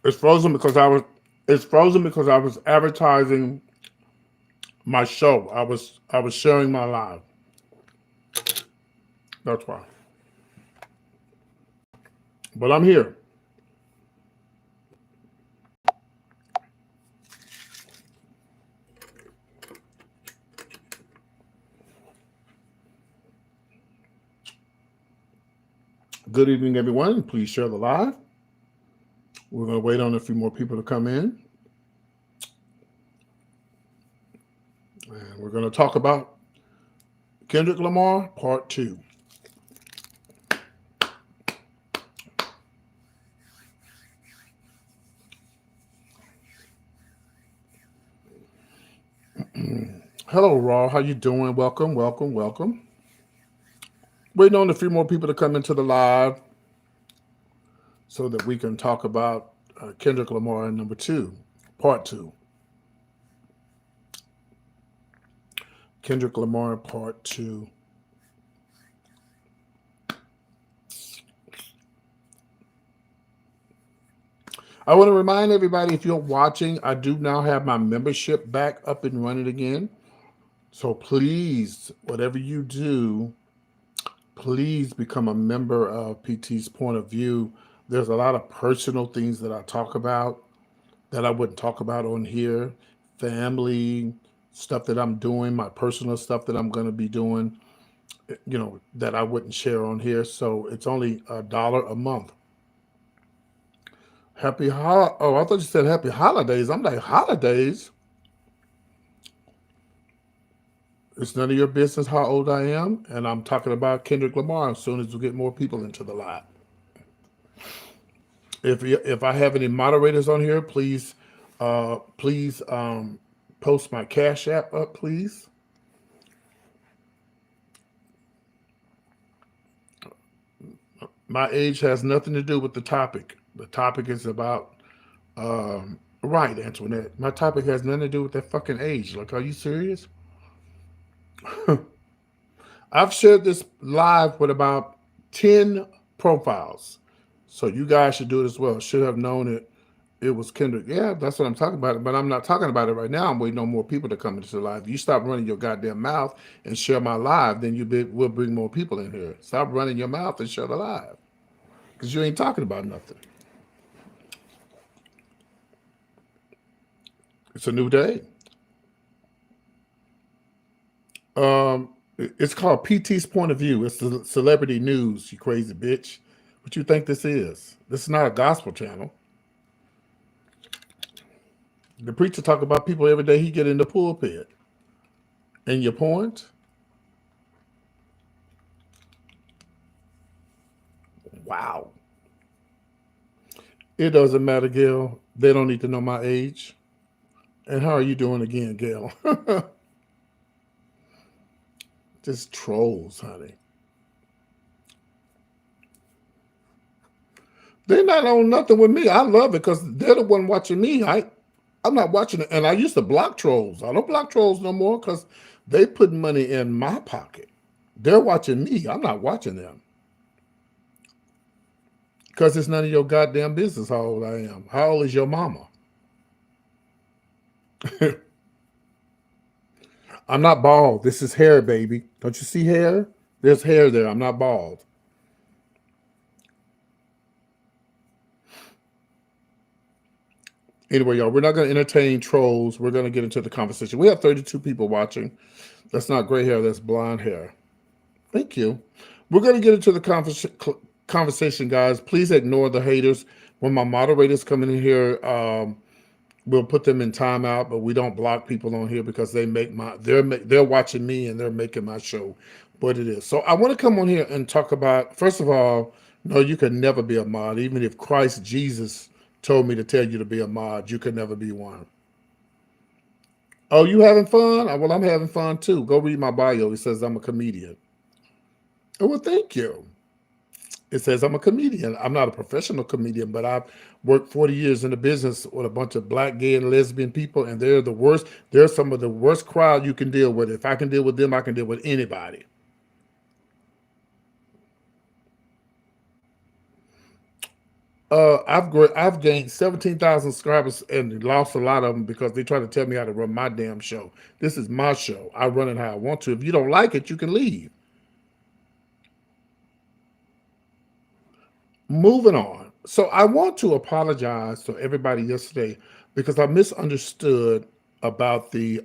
It's frozen because I was. It's frozen because I was advertising my show. I was sharing my live. That's why. But I'm here. Good evening, everyone. Please share the live. We're going to wait on a few more people to come in. And we're going to talk about Kendrick Lamar, part 2. Hello, Raw. How you doing? Welcome, welcome, welcome. Waiting on a few more people to come into the live so that we can talk about Kendrick Lamar number 2, part 2. Kendrick Lamar, part 2. I want to remind everybody, if you're watching, I do now have my membership back up and running again. So please, whatever you do, please become a member of PT's Point of View. There's a lot of personal things that I talk about that I wouldn't talk about on here. Family, stuff that I'm doing, my personal stuff that I'm going to be doing, that I wouldn't share on here. So it's only $1 a month. Oh, I thought you said happy holidays. I'm like, holidays? It's none of your business how old I am, and I'm talking about Kendrick Lamar as soon as we get more people into the live. If I have any moderators on here, please post my Cash App up, please. My age has nothing to do with the topic. The topic is about right, Antoinette. My topic has nothing to do with that fucking age. Like, are you serious? I've shared this live with about 10 profiles. So you guys should do it as well. Should have known it was Kendrick. Yeah, that's what I'm talking about. But I'm not talking about it right now. I'm waiting on more people to come into the live. You stop running your goddamn mouth and share my live, then we'll bring more people in here. Stop running your mouth and share the live. Because you ain't talking about nothing. It's a new day. It's called PT's Point of View. It's the celebrity news, you crazy bitch. What you think this is? This is not a gospel channel. The preacher talk about people every day he get in the pulpit. And your point? Wow. It doesn't matter, Gail. They don't need to know my age. And how are you doing again, Gail? Just trolls, honey. They're not on nothing with me. I love it because they're the one watching me. I'm not watching it. And I used to block trolls. I don't block trolls no more because they put money in my pocket. They're watching me. I'm not watching them. Because it's none of your goddamn business how old I am. How old is your mama? I'm not bald. This is hair, baby. Don't you see hair? There's hair there. I'm not bald. Anyway, y'all, we're not going to entertain trolls. We're going to get into the conversation. We have 32 people watching. That's not gray hair. That's blonde hair. Thank you. We're going to get into the conversation, guys. Please ignore the haters. When my moderators come in here, we'll put them in timeout, but we don't block people on here because they're watching me and they're making my show what it is. So I want to come on here and talk about, first of all, No, you could never be a mod. Even if Christ Jesus told me to tell you to be a mod, you could never be one. Oh, you having fun? Well, I'm having fun too. Go read my bio. It says I'm a comedian. Oh, well, thank you. It says I'm a comedian. I'm not a professional comedian, but I've worked 40 years in the business with a bunch of black, gay, and lesbian people, and they're the worst. They're some of the worst crowd you can deal with. If I can deal with them, I can deal with anybody. I've gained 17,000 subscribers and lost a lot of them because they try to tell me how to run my damn show. This is my show. I run it how I want to. If you don't like it, you can leave. Moving on. So I want to apologize to everybody yesterday because I misunderstood about the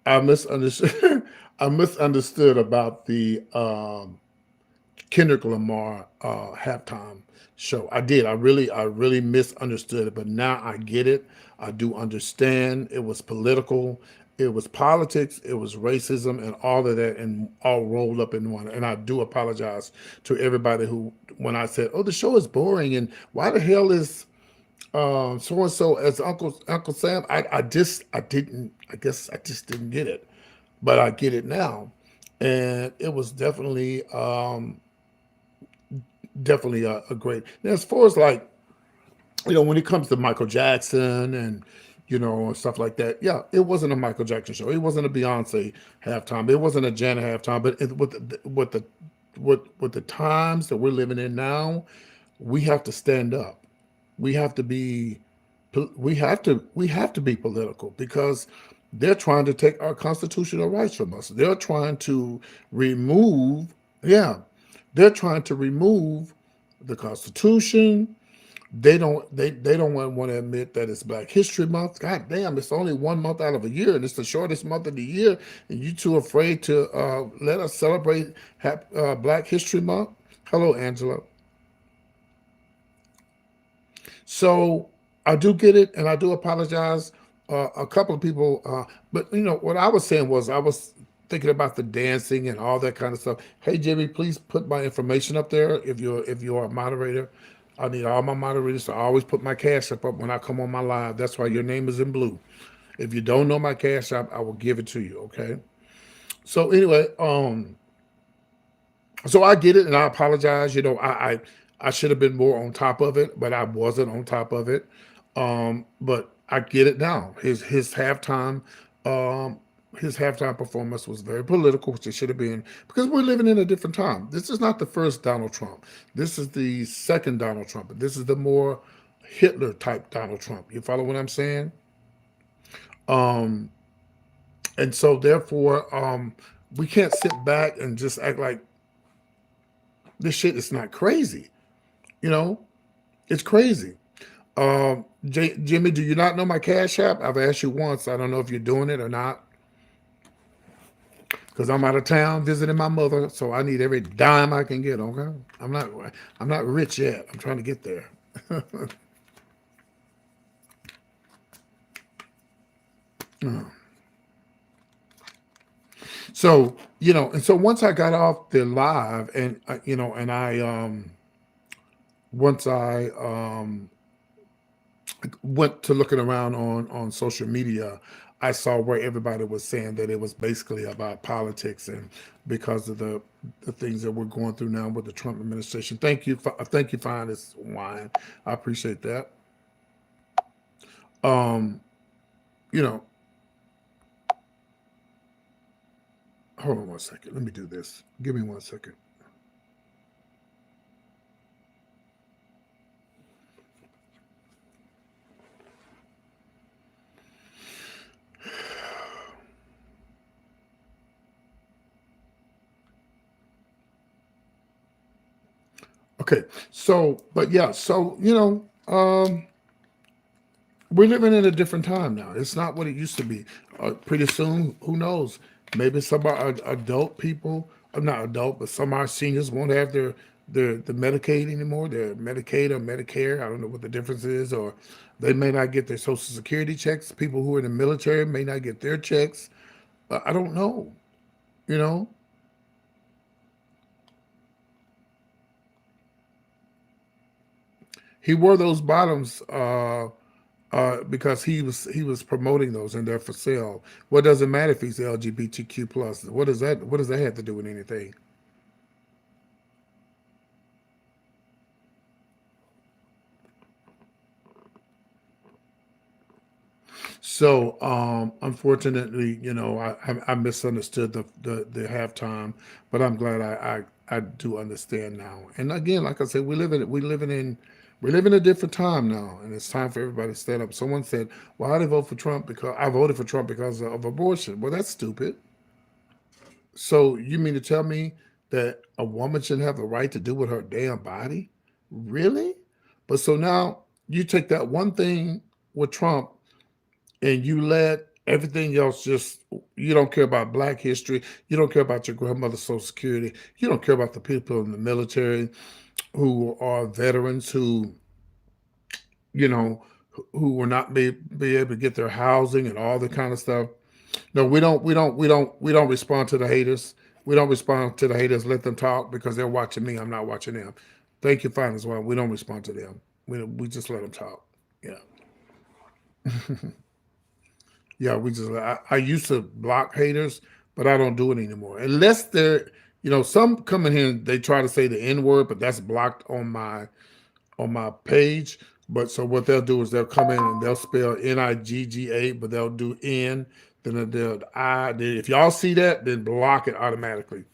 I misunderstood I misunderstood about the Kendrick Lamar halftime show. I did. I really misunderstood it, but now I get it. I do understand. It was political. It was politics. It was racism and all of that, and all rolled up in one. And I do apologize to everybody who, when I said, "Oh, the show is boring," and why the hell is so and so as Uncle Sam? I didn't. I guess I just didn't get it, but I get it now, and it was definitely a great. Now, as far as like, when it comes to Michael Jackson and stuff like that, yeah, it wasn't a Michael Jackson show. It wasn't a Beyonce halftime. It wasn't a Janet halftime. But with the times that we're living in now, we have to stand up. We have to be we have to be political because they're trying to take our constitutional rights from us. They're trying to remove, yeah, they're trying to remove the Constitution. They don't want to admit that it's Black History Month. God damn, it's only 1 month out of a year, and it's the shortest month of the year. And you two afraid to let us celebrate Black History Month? Hello, Angela. So I do get it, and I do apologize. A couple of people, but what I was saying was I was thinking about the dancing and all that kind of stuff. Hey, Jimmy, please put my information up there if you're a moderator. I need all my moderators to always put my cash up when I come on my live. That's why your name is in blue. If you don't know my cash app, I will give it to you. Okay. So anyway, so I get it, and I apologize. I should have been more on top of it, but I wasn't on top of it. But I get it now. Um, his halftime performance was very political, which it should have been, because we're living in a different time. This is not the first Donald Trump. This is the second Donald Trump. This is the more Hitler type Donald Trump. You follow what I'm saying? Um, and so therefore, we can't sit back and just act like this shit is not crazy. You know, it's crazy. Jimmy, do you not know my Cash App? I've asked you once. I don't know if you're doing it or not, because I'm out of town visiting my mother, so I need every dime I can get. Okay, I'm not, I'm not rich yet. I'm trying to get there. So and so once I got off the live, and and I once I went to looking around on social media, I saw where everybody was saying that it was basically about politics and because of the things that we're going through now with the Trump administration. Thank you, Finest Wine. I appreciate that. Um, you know, hold on one second. Let me do this. Give me 1 second. Okay, so but yeah, so we're living in a different time now. It's not what it used to be. Pretty soon, who knows? Maybe some of our adult people, not adult, but some of our seniors won't have the Medicaid anymore. Their Medicaid or Medicare. I don't know what the difference is, or they may not get their Social Security checks. People who are in the military may not get their checks. I don't know. You know, He wore those bottoms because he was promoting those and they're for sale. What does it matter if he's LGBTQ plus? What does that have to do with anything? So, unfortunately, I misunderstood the halftime, but I'm glad I do understand now. And again, like I said, we live in a different time now, and it's time for everybody to stand up. Someone said, "Well, how did I vote for Trump? Because I voted for Trump because of abortion." Well, that's stupid. So you mean to tell me that a woman shouldn't have the right to do with her damn body? Really? But so now you take that one thing with Trump and you let everything else just, you don't care about black history, you don't care about your grandmother's social security, you don't care about the people in the military who are veterans you know who will not be able to get their housing and all the kind of stuff. No, we don't respond to the haters. We don't respond to the haters. Let them talk because they're watching me. I'm not watching them. Thank you, fine as well. We don't respond to them. We just let them talk. Yeah. Yeah, I used to block haters, but I don't do it anymore. Unless they're, some come in here and they try to say the N word, but that's blocked on my page. But so what they'll do is they'll come in and they'll spell Nigga, but they'll do N, then they'll I. If y'all see that, then block it automatically.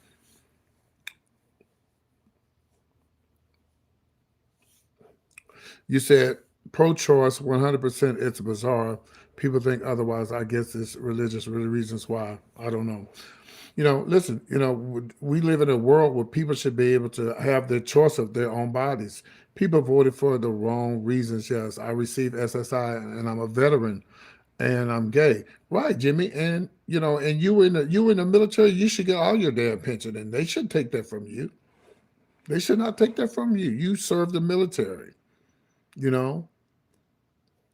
You said pro-choice, 100%. It's bizarre. People think otherwise. I guess it's religious reasons why. I don't know. Listen, we live in a world where people should be able to have their choice of their own bodies. People voted for the wrong reasons. Yes, I received SSI and I'm a veteran and I'm gay. Right, Jimmy. And and you were in the military, you should get all your damn pension and they should take that from you. They should not take that from you. You served the military. You know,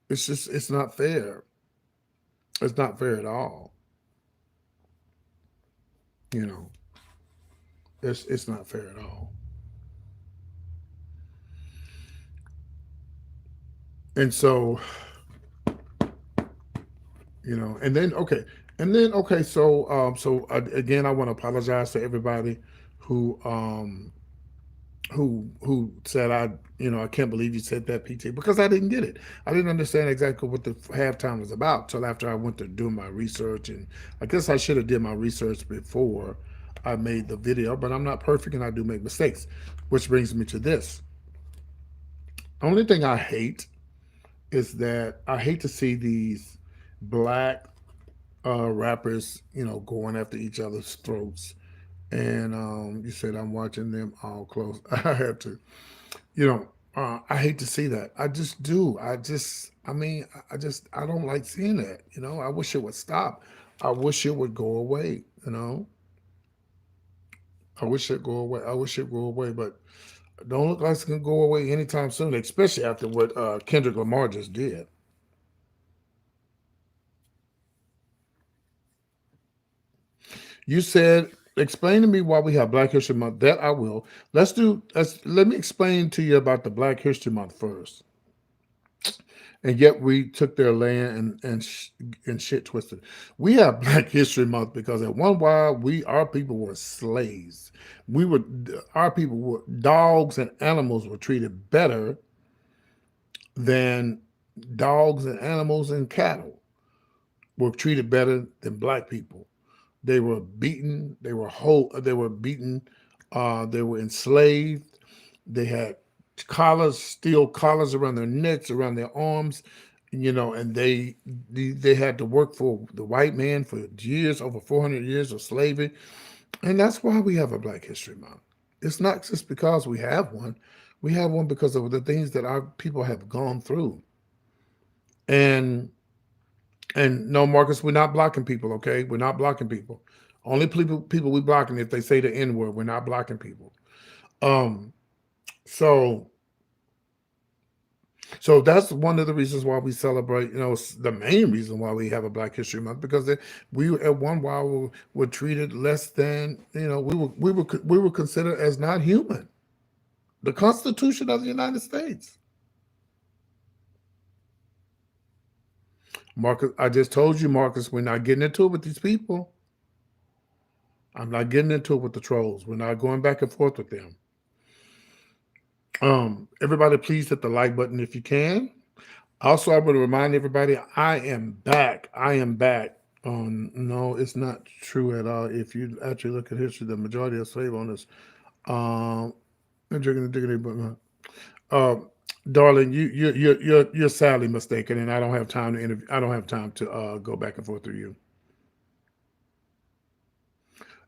it's not fair. It's not fair at all. You know, it's not fair at all. And so, and then okay, so again, I want to apologize to everybody who said I can't believe you said that, PT, because I didn't get it. I didn't understand exactly what the halftime was about till after I went to do my research, and I guess I should have did my research before I made the video, but I'm not perfect and I do make mistakes, which brings me to this. Only thing I hate is that I hate to see these black rappers, going after each other's throats. And you said I'm watching them all close. I had to, I hate to see that. I just do. I mean, I don't like seeing that. I wish it would stop. I wish it would go away. I wish it go away. I wish it go away, but don't look like it's gonna go away anytime soon. Especially after what Kendrick Lamar just did. You said, explain to me why we have Black History Month. That I will. Let me explain to you about the Black History Month first. And yet we took their land and shit twisted. We have Black History Month because at one while our people were slaves. Our people were dogs and animals were treated better than dogs and animals and cattle were treated better than black people. They were beaten. They were beaten. They were enslaved. They had collars, steel collars around their necks, around their arms, and they had to work for the white man for years, over 400 years of slavery, and that's why we have a Black History Month. It's not just because we have one. We have one because of the things that our people have gone through. And no, Marcus, we're not blocking people, okay? We're not blocking people. Only people we blocking if they say the N word. We're not blocking people. Um, so so that's one of the reasons why we celebrate. The main reason why we have a Black History Month because we at one while were treated less than we were considered as not human. The Constitution of the United States. Marcus, I just told you, Marcus, we're not getting into it with these people. I'm not getting into it with the trolls. We're not going back and forth with them. Everybody, please hit the like button if you can. Also, I want to remind everybody, I am back. I am back. No, it's not true at all. If you actually look at history, the majority of slave owners, um, uh, darling, you're sadly mistaken, and I don't have time to interview. I don't have time to go back and forth with you.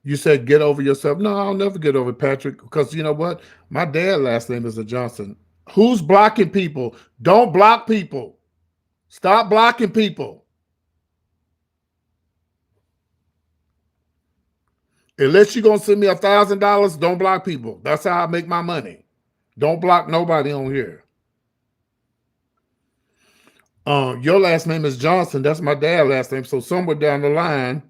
You said get over yourself. No, I'll never get over Patrick because you know what? My dad's last name is a Johnson. Who's blocking people? Don't block people. Stop blocking people. Unless you're gonna send me $1,000, don't block people. That's how I make my money. Don't block nobody on here. Your last name is Johnson. That's my dad's last name. So somewhere down the line,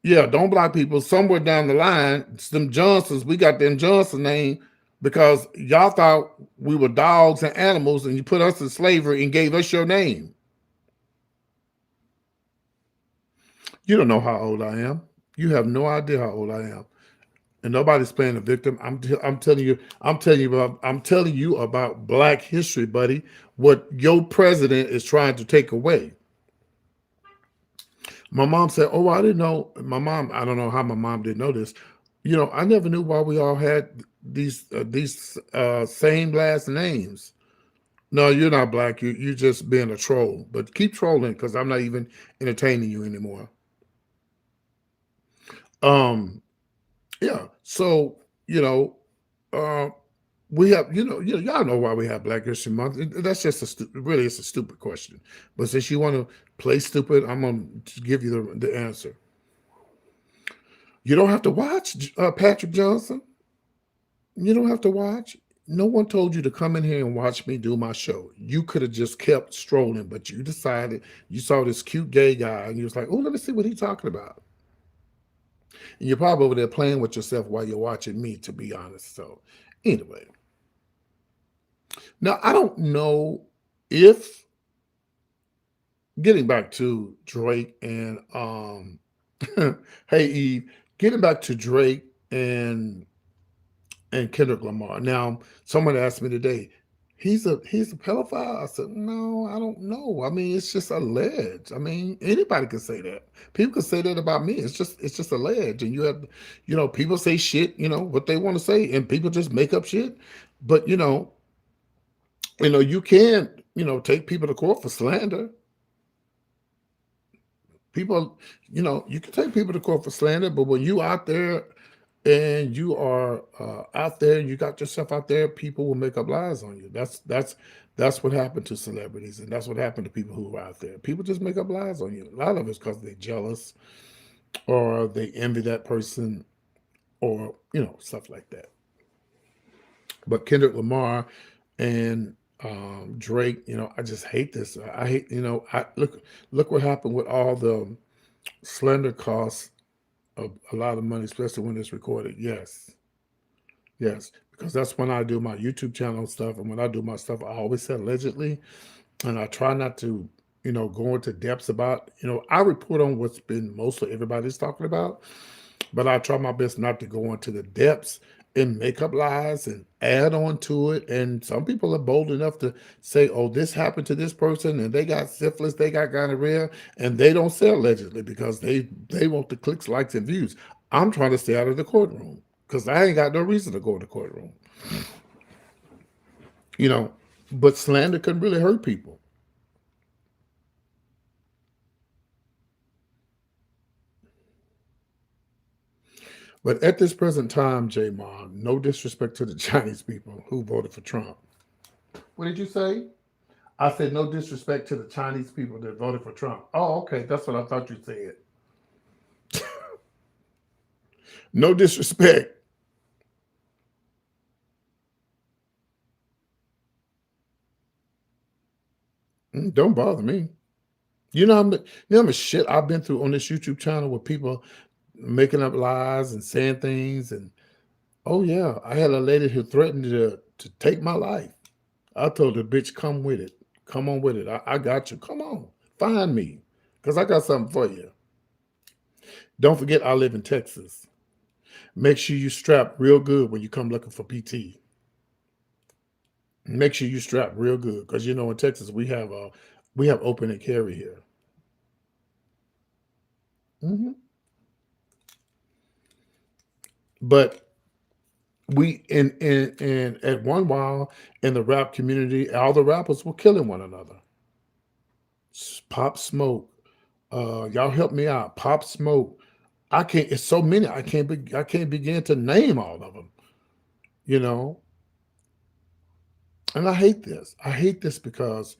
yeah, don't block people. Somewhere down the line, it's them Johnsons, we got them Johnson name because y'all thought we were dogs and animals, and you put us in slavery and gave us your name. You don't know how old I am. You have no idea how old I am. And nobody's playing the victim. I'm telling you, I'm telling you about Black history, buddy. What your president is trying to take away. My mom said, "Oh, I didn't know." My mom, I don't know how my mom didn't know this. You know, I never knew why we all had these same last names. No, you're not Black. You just being a troll. But keep trolling because I'm not even entertaining you anymore. Um, yeah. So uh, we have y'all know why we have Black History Month. That's just really it's a stupid question. But since you want to play stupid, I'm gonna give you the answer. You don't have to watch Patrick Johnson. You don't have to watch. No one told you to come in here and watch me do my show. You could have just kept strolling, but you decided you saw this cute gay guy and you was like, "Oh, let me see what he's talking about." And you're probably over there playing with yourself while you're watching me, to be honest. So, anyway, now I don't know if getting back to Drake and hey Eve, getting back to Drake and Kendrick Lamar. Now, someone asked me today, he's a pedophile. I said, no, I don't know. I mean, it's just alleged. I mean, anybody can say that. People can say that about me. It's just alleged. And you have, people say shit, what they want to say, and people just make up shit. But you can't, take people to court for slander. People, you can take people to court for slander, but when you out there and you are out there and you got yourself out there, people will make up lies on you. That's what happened to celebrities, and that's what happened to people who are out there. People just make up lies on you. A lot of it's because they're jealous or they envy that person or stuff like that. But Kendrick Lamar and Drake, I just hate this. I hate, I look what happened with all the slander costs of a lot of money, especially when it's recorded. Yes, because that's when I do my YouTube channel stuff, and when I do my stuff, I always say allegedly, and I try not to, go into depths about. I report on what's been mostly everybody's talking about, but I try my best not to go into the depths and make up lies and add on to it. And some people are bold enough to say, "Oh, this happened to this person, and they got syphilis, they got gonorrhea," and they don't say allegedly because they want the clicks, likes, and views. I'm trying to stay out of the courtroom because I ain't got no reason to go in the courtroom. You know, but slander can really hurt people. But at this present time, J Ma, no disrespect to the Chinese people who voted for Trump. What did you say? I said no disrespect to the Chinese people that voted for Trump. Oh, okay. That's what I thought you said. No disrespect. Don't bother me. How much shit I've been through on this YouTube channel with people making up lies and saying things. And oh yeah, I had a lady who threatened to take my life. I told her, bitch, come with it. Come on with it. I got you. Come on. Find me. Because I got something for you. Don't forget, I live in Texas. Make sure you strap real good when you come looking for PT. Make sure you strap real good because you know in Texas we have open and carry here. Hmm. But we in at one while in the rap community, all the rappers were killing one another. Pop Smoke, y'all help me out. Pop Smoke. I can't. It's so many. I can't begin to name all of them. You know, and I hate this. I hate this because,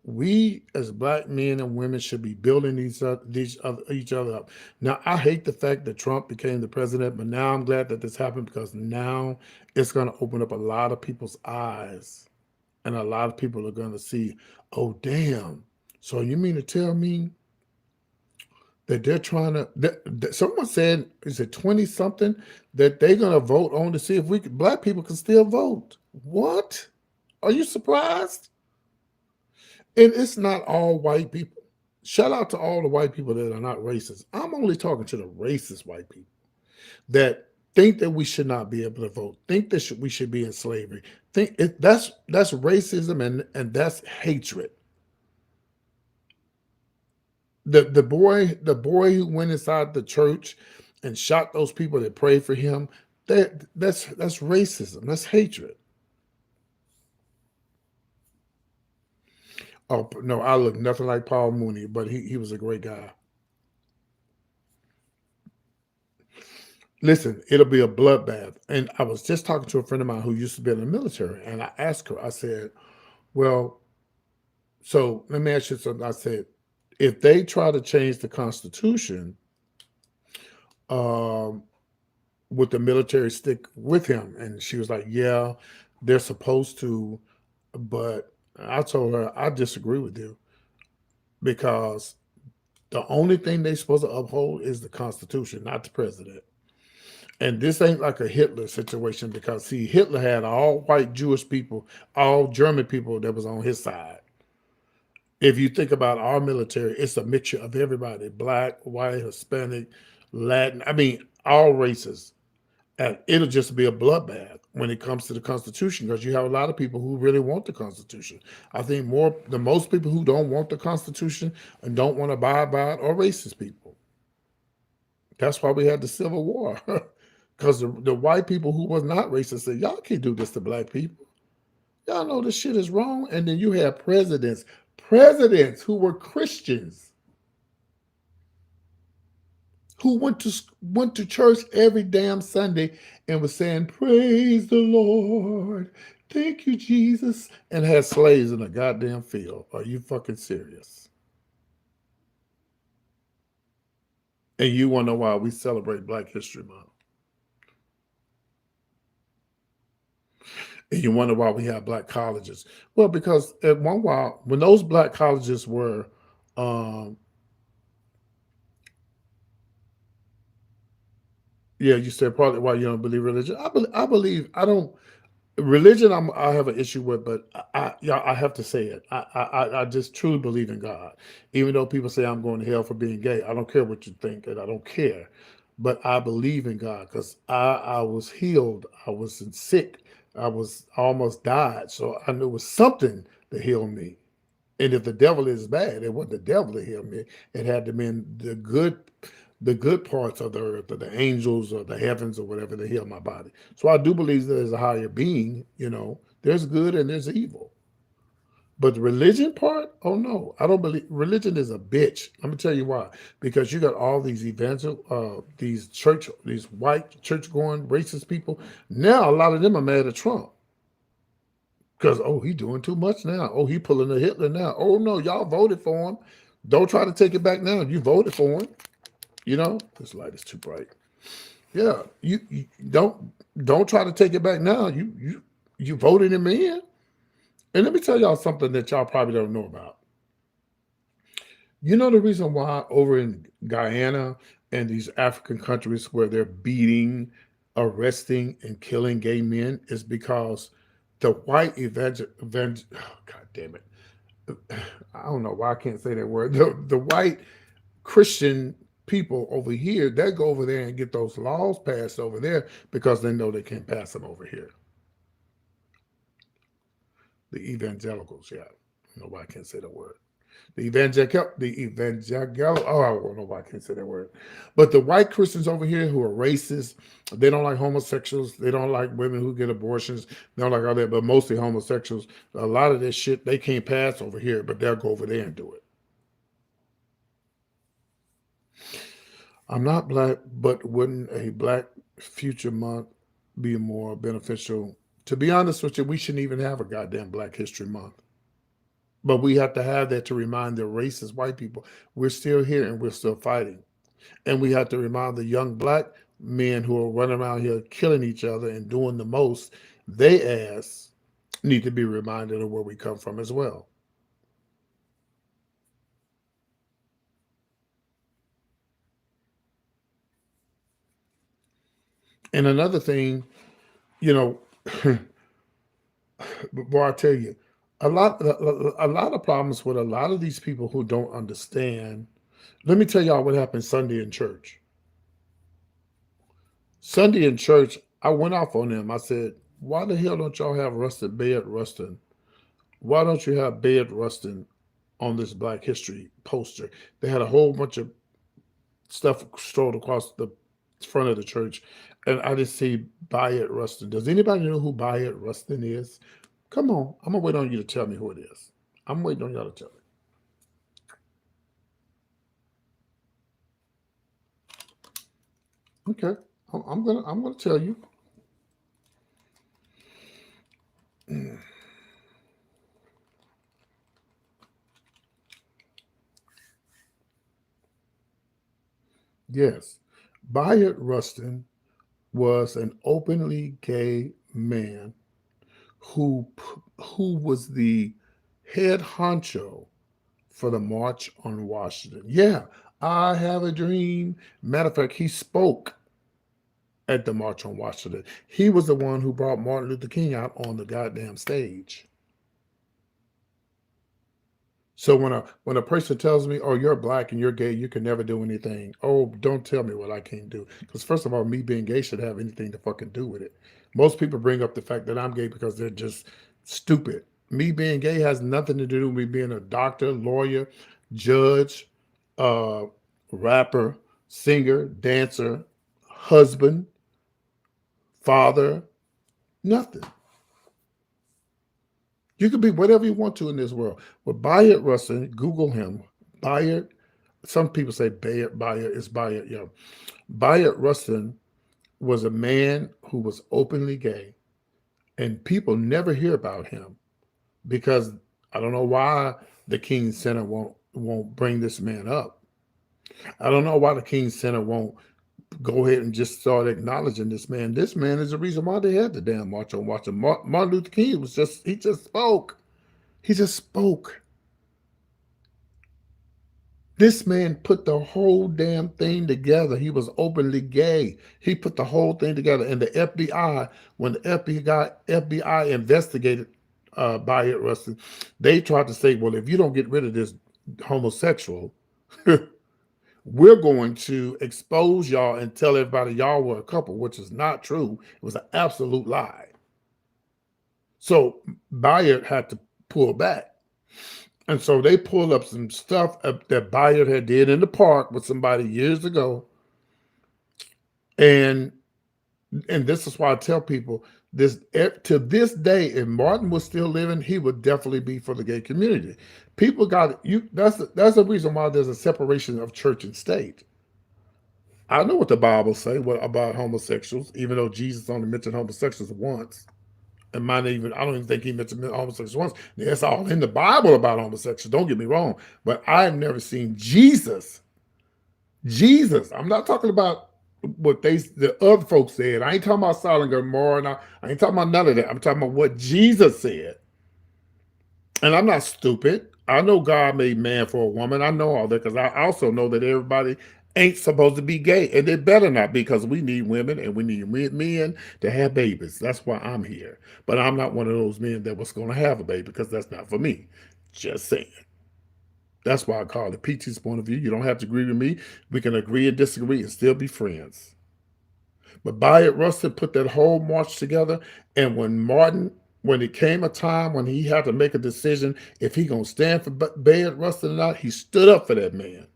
we as black men and women should be building each other up. Now, I hate the fact that Trump became the president, but now I'm glad that this happened because now it's going to open up a lot of people's eyes, and a lot of people are going to see, oh damn. So you mean to tell me that they're trying to? Someone said, is it 20 something that they're going to vote on to see if black people can still vote? What? Are you surprised? And it's not all white people. Shout out to all the white people that are not racist. I'm only talking to the racist white people that think that we should not be able to vote, think that we should be in slavery. That's racism and that's hatred. The boy who went inside the church and shot those people that prayed for him, that's racism. That's hatred. Oh no, I look nothing like Paul Mooney, but he was a great guy. Listen, it'll be a bloodbath. And I was just talking to a friend of mine who used to be in the military, and I asked her, I said, well, so let me ask you something. I said, if they try to change the Constitution, um, would the military stick with him? And she was like, yeah, they're supposed to. But I told her, I disagree with you because the only thing they're supposed to uphold is the Constitution, not the president. And this ain't like a Hitler situation because see, Hitler had all white Jewish people, all German people that was on his side. If you think about our military, it's a mixture of everybody: black, white, Hispanic, Latin. I mean, all races. And it'll just be a bloodbath when it comes to the Constitution because you have a lot of people who really want the Constitution. I think the most people who don't want the Constitution and don't want to abide by it are racist people. That's why we had the Civil War. Because the white people who was not racist said, y'all can't do this to black people. Y'all know this shit is wrong. And then you have presidents who were Christians who went to church every damn Sunday and was saying, praise the Lord. Thank you, Jesus. And had slaves in a goddamn field. Are you fucking serious? And you want to know why we celebrate Black History Month? And you wonder why we have black colleges. Well, because at one while, when those black colleges were, um, yeah, you said partly why you don't believe religion. I don't, religion I have an issue with, but yeah, I have to say it. I just truly believe in God. Even though people say I'm going to hell for being gay, I don't care what you think, and I don't care. But I believe in God because I was healed. I was sick. I almost died. So I knew it was something to heal me. And if the devil is bad, it wasn't the devil to heal me. It had to be the good parts of the earth, or the angels, or the heavens, or whatever to heal my body. So I do believe there's a higher being. There's good and there's evil. But the religion part, oh no, I don't believe religion is a bitch. I'm gonna tell you why. Because you got all these these white church going racist people. Now a lot of them are mad at Trump because he doing too much now. Oh, he pulling a Hitler now. Oh no, y'all voted for him. Don't try to take it back now. You voted for him. This light is too bright. Yeah, you don't try to take it back now. You voted him in. And let me tell y'all something that y'all probably don't know about. You know the reason why over in Guyana and these African countries where they're beating, arresting, and killing gay men is because the white oh, God damn it. I don't know why I can't say that word. The white Christian people over here, they go over there and get those laws passed over there because they know they can't pass them over here. The evangelicals, yeah. I don't know why I can't say the word. The evangelical, oh, I don't know why I can't say that word. But the white Christians over here who are racist, they don't like homosexuals, they don't like women who get abortions, they don't like all that, but mostly homosexuals. A lot of this shit they can't pass over here, but they'll go over there and do it. I'm not black, but wouldn't a Black Future Month be more beneficial? To be honest with you, we shouldn't even have a goddamn Black History Month. But we have to have that to remind the racist white people we're still here and we're still fighting. And we have to remind the young black men who are running around here killing each other and doing the most, they ass need to be reminded of where we come from as well. And another thing, you know, boy, I tell you, a lot of problems with a lot of these people who don't understand. Let me tell y'all what happened Sunday in church. Sunday in church, I went off on them. I said, "Why the hell don't y'all have Rustin, Bayard Rustin? Why don't you have Bayard Rustin on this Black History poster?" They had a whole bunch of stuff strolled across the front of the church, and I just see Bayard Rustin. Does anybody know who Bayard Rustin is? Come on, I'm gonna wait on you to tell me who it is. I'm waiting on y'all to tell me. Okay, I'm gonna tell you. Yes, Bayard Rustin was an openly gay man who who was the head honcho for the March on Washington. Yeah, I have a dream. Matter of fact, he spoke at the March on Washington. He was the one who brought Martin Luther King out on the goddamn stage. So when a person tells me, "Oh, you're black and you're gay, you can never do anything," oh, don't tell me what I can't do. Because first of all, me being gay should have anything to fucking do with it. Most people bring up the fact that I'm gay because they're just stupid. Me being gay has nothing to do with me being a doctor, lawyer, judge, uh, rapper, singer, dancer, husband, father, nothing. You can be whatever you want to in this world. But Bayard Rustin, Google him. Bayard, some people say Bayard is Bayard. Yeah. Bayard Rustin was a man who was openly gay, and people never hear about him because I don't know why the King Center won't bring this man up. I don't know why the King Center won't go ahead and just start acknowledging this man. This man is the reason why they had the damn march on Washington. Martin Luther King was just he just spoke. He just spoke. This man put the whole damn thing together. He was openly gay. He put the whole thing together. And the FBI, when the FBI investigated Bayard Rustin, they tried to say, well, if you don't get rid of this homosexual, we're going to expose y'all and tell everybody y'all were a couple, which is not true. It was an absolute lie. So Bayard had to pull back. And so they pulled up some stuff that Bayard had did in the park with somebody years ago. And this is why I tell people this to this day, if Martin was still living, he would definitely be for the gay community. People got you. That's the reason why there's a separation of church and state. I know what the Bible say about homosexuals, even though Jesus only mentioned homosexuals once. And mine even I don't even think he mentioned homosexuals once. It's all in the Bible about homosexuals. Don't get me wrong, but I've never seen Jesus. Jesus. I'm not talking about what the other folks said. I ain't talking about Sodom and Gomorrah. And I ain't talking about none of that. I'm talking about what Jesus said. And I'm not stupid. I know God made man for a woman. I know all that because I also know that everybody ain't supposed to be gay. And they better not be because we need women and we need men to have babies. That's why I'm here. But I'm not one of those men that was going to have a baby because that's not for me. Just saying. That's why I call it PT's point of view. You don't have to agree with me. We can agree and disagree and still be friends. But Bayard Rustin put that whole march together. And when it came a time when he had to make a decision if he gonna stand for Bayard Rustin or not, he stood up for that man.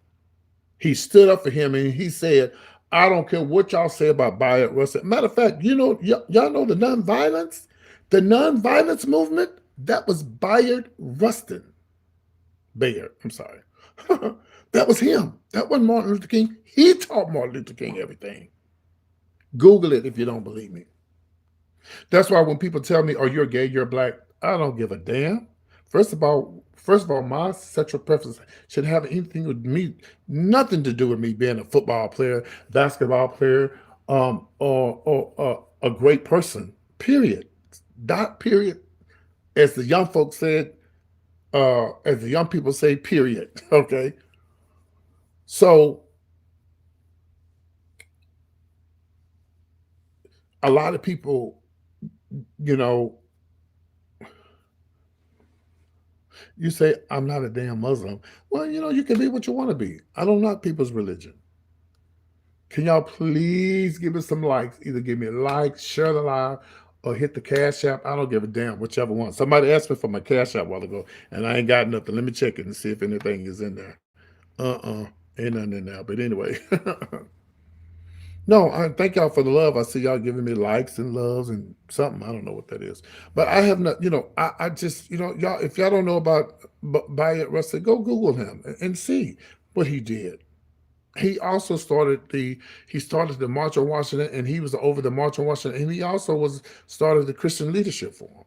He stood up for him and he said, I don't care what y'all say about Bayard Rustin. Matter of fact, y'all know the nonviolence movement, that was Bayard Rustin. Bayard, I'm sorry. That was him. That wasn't Martin Luther King. He taught Martin Luther King everything. Google it if you don't believe me. That's why when people tell me, "Oh, you're gay, you're black," I don't give a damn. First of all, my sexual preference should have anything with me, nothing to do with me being a football player, basketball player, or a great person. Period. Dot. Period. As the young folks said, as the young people say, period. Okay. So a lot of people, you know, you say, I'm not a damn Muslim. Well, you can be what you want to be. I don't knock people's religion. Can y'all please give me some likes? Either give me a like, share the live, or hit the Cash App. I don't give a damn, whichever one. Somebody asked me for my Cash App a while ago, and I ain't got nothing. Let me check it and see if anything is in there. Ain't nothing in there. But anyway, no, I thank y'all for the love. I see y'all giving me likes and loves and something. I don't know what that is. But I have not, I just, y'all, if y'all don't know about Bayard Rustin, go Google him and see what he did. He also started the March on Washington, and he was over the March on Washington, and he also started the Christian Leadership Forum.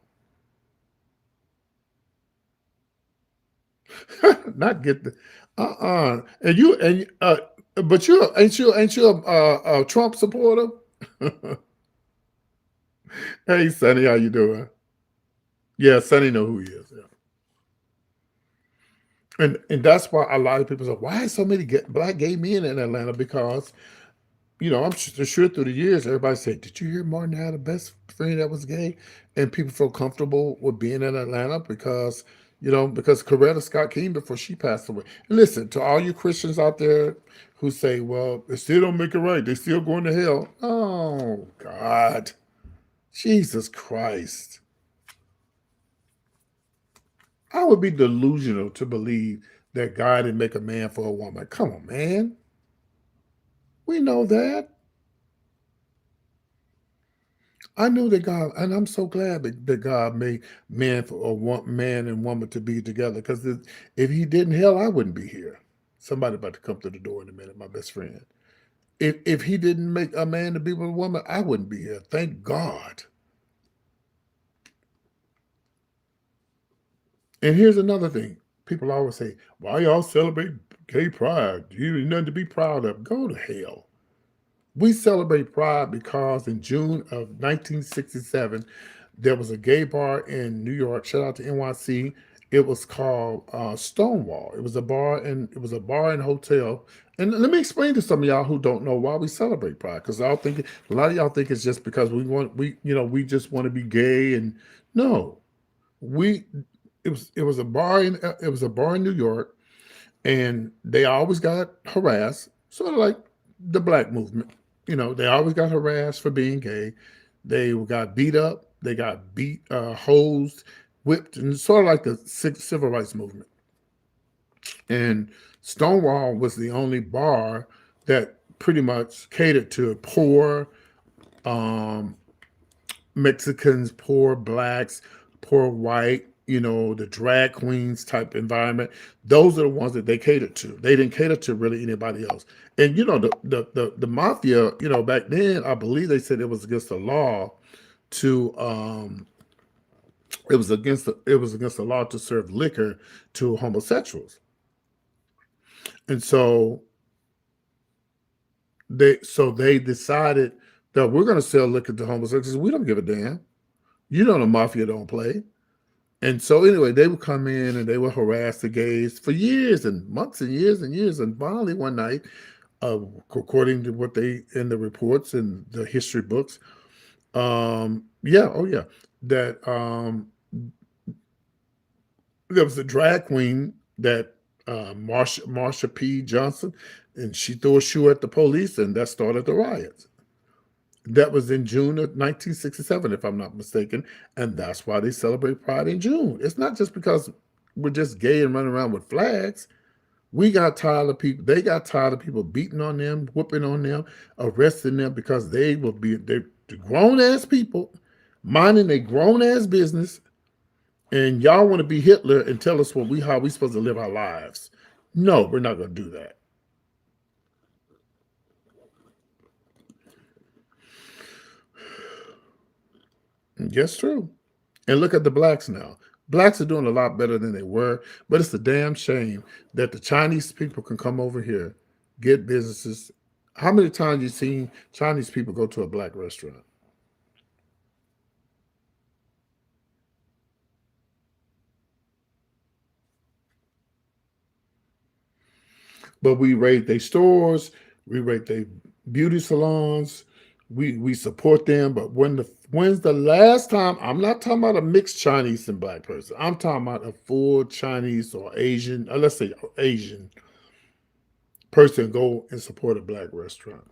Not get the and you and but you ain't you a Trump supporter? Hey Sonny, how you doing? Yeah, Sonny know who he is. Yeah. And that's why a lot of people say, why is so many black gay men in Atlanta? Because I'm sure through the years, everybody said, did you hear Martin had a best friend that was gay? And people feel comfortable with being in Atlanta because Coretta Scott King, before she passed away. And listen, to all you Christians out there who say, well, they still don't make it right. They still going to hell. Oh, God. Jesus Christ. I would be delusional to believe that God didn't make a man for a woman. Come on, man. We know that. I knew that God, and I'm so glad that God made man for man and woman to be together. Because if He didn't, hell, I wouldn't be here. Somebody about to come to the door in a minute. My best friend. If He didn't make a man to be with a woman, I wouldn't be here. Thank God. And here's another thing. People always say, "Why y'all celebrate gay pride? You ain't nothing to be proud of." Go to hell. We celebrate Pride because in June of 1967, there was a gay bar in New York. Shout out to NYC. It was called Stonewall. It was a bar and hotel. And let me explain to some of y'all who don't know why we celebrate Pride, because a lot of y'all think it's just because we just want to be gay, and no, we it was a bar in New York, and they always got harassed, sort of like the black movement. They always got harassed for being gay. They got beat up. They got hosed, whipped, and sort of like the civil rights movement. And Stonewall was the only bar that pretty much catered to poor um, Mexicans, poor blacks, poor white, the drag queens type environment. Those are the ones that they catered to. They didn't cater to really anybody else. And the mafia, back then, I believe they said it was against the law to it was against the law to serve liquor to homosexuals. And so they decided that we're going to sell liquor to homosexuals. We don't give a damn. The mafia don't play. And so anyway, they would come in and they would harass the gays for years and months and years and years. And finally, one night, according to what they in the reports and the history books, yeah, oh yeah, that There was a drag queen that Marsha P. Johnson, and she threw a shoe at the police, and that started the riots. That was in June of 1967, if I'm not mistaken, and that's why they celebrate Pride in June. It's not just because we're just gay and running around with flags. We got tired of people. They got tired of people beating on them, whooping on them, arresting them because they're grown ass people minding their grown ass business, and y'all want to be Hitler and tell us how we supposed to live our lives. No, we're not going to do that. Yes, true. And look at the blacks now. Blacks are doing a lot better than they were, but it's a damn shame that the Chinese people can come over here, get businesses. How many times you seen Chinese people go to a black restaurant? But we rate their stores, we rate their beauty salons, we support them. But when's the last time? I'm not talking about a mixed Chinese and black person. I'm talking about a full Chinese or Asian, let's say Asian person go and support a black restaurant.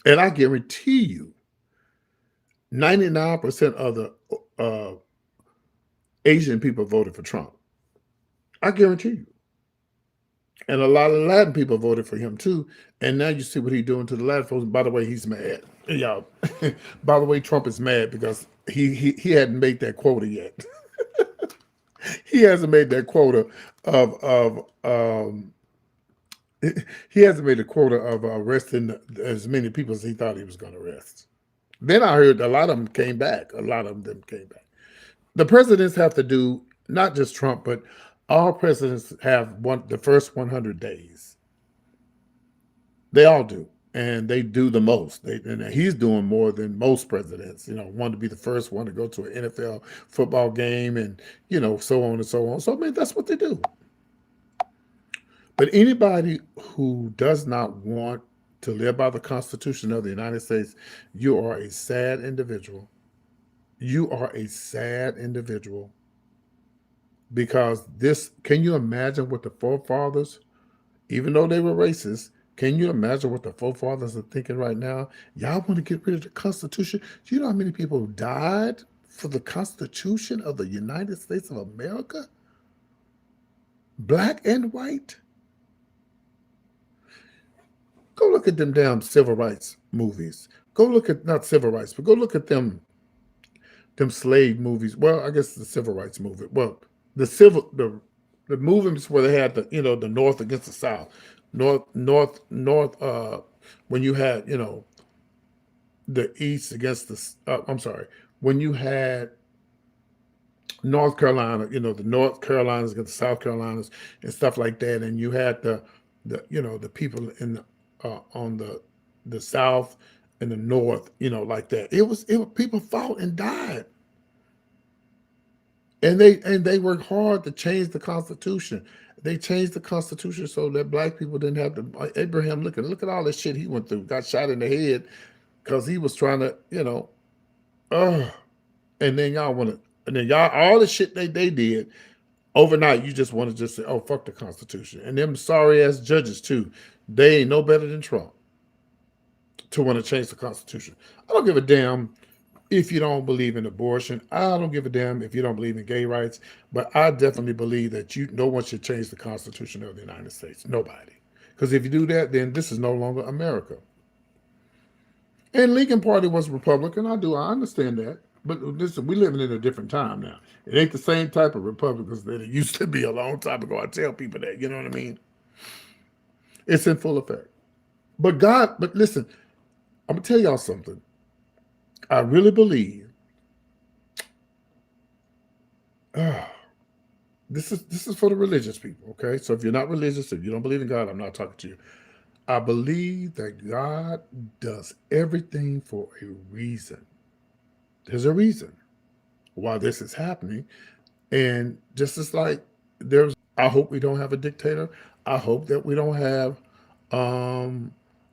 And I guarantee you, 99% of the uh, Asian people voted for Trump. I guarantee you. And a lot of Latin people voted for him too. And now you see what he's doing to the Latin folks. By the way, he's mad. Y'all. By the way, Trump is mad because he hadn't made that quota yet. He hasn't made that quota of he hasn't made a quota of arresting as many people as he thought he was going to arrest. Then I heard a lot of them came back. A lot of them came back. The presidents have to do, not just Trump, but all presidents have the first 100 days. They all do, and they do the most. And he's doing more than most presidents. One to be the first one to go to an NFL football game, and so on and so on. So I mean, that's what they do. But anybody who does not want to live by the Constitution of the United States, you are a sad individual. You are a sad individual because can you imagine what the forefathers, even though they were racist, can you imagine what the forefathers are thinking right now? Y'all want to get rid of the Constitution? Do you know how many people died for the Constitution of the United States of America? Black and white? Go look at them damn civil rights movies. Go look at, not civil rights, but go look at them slave movies. Well, I guess the civil rights movie. Well, the movements where they had the North against the South, North. When you had the East against the. I'm sorry. When you had North Carolina, the North Carolinas against the South Carolinas and stuff like that, and you had the people on the South and the North, like that. It was people fought and died. And they worked hard to change the Constitution. They changed the Constitution so that black people didn't have to. Abraham Lincoln, look at all this shit he went through. Got shot in the head because he was trying to, uh, and then y'all want to, and then y'all all the shit they did overnight. You just want to just say, oh fuck the Constitution, and them sorry ass judges too. They ain't no better than Trump to want to change the Constitution. I don't give a damn if you don't believe in abortion. I don't give a damn if you don't believe in gay rights, but I definitely believe that no one should change the Constitution of the United States. Nobody. Because if you do that, then this is no longer America. And Lincoln Party was Republican. I understand that. But we're living in a different time now. It ain't the same type of Republicans that it used to be a long time ago. I tell people that, you know what I mean? It's in full effect. But listen, I'm going to tell y'all something. I really believe this is for the religious people, okay? So if you're not religious, if you don't believe in God, I'm not talking to you. I believe that God does everything for a reason. There's a reason why this is happening. And just as like I hope we don't have a dictator. I hope that we don't have um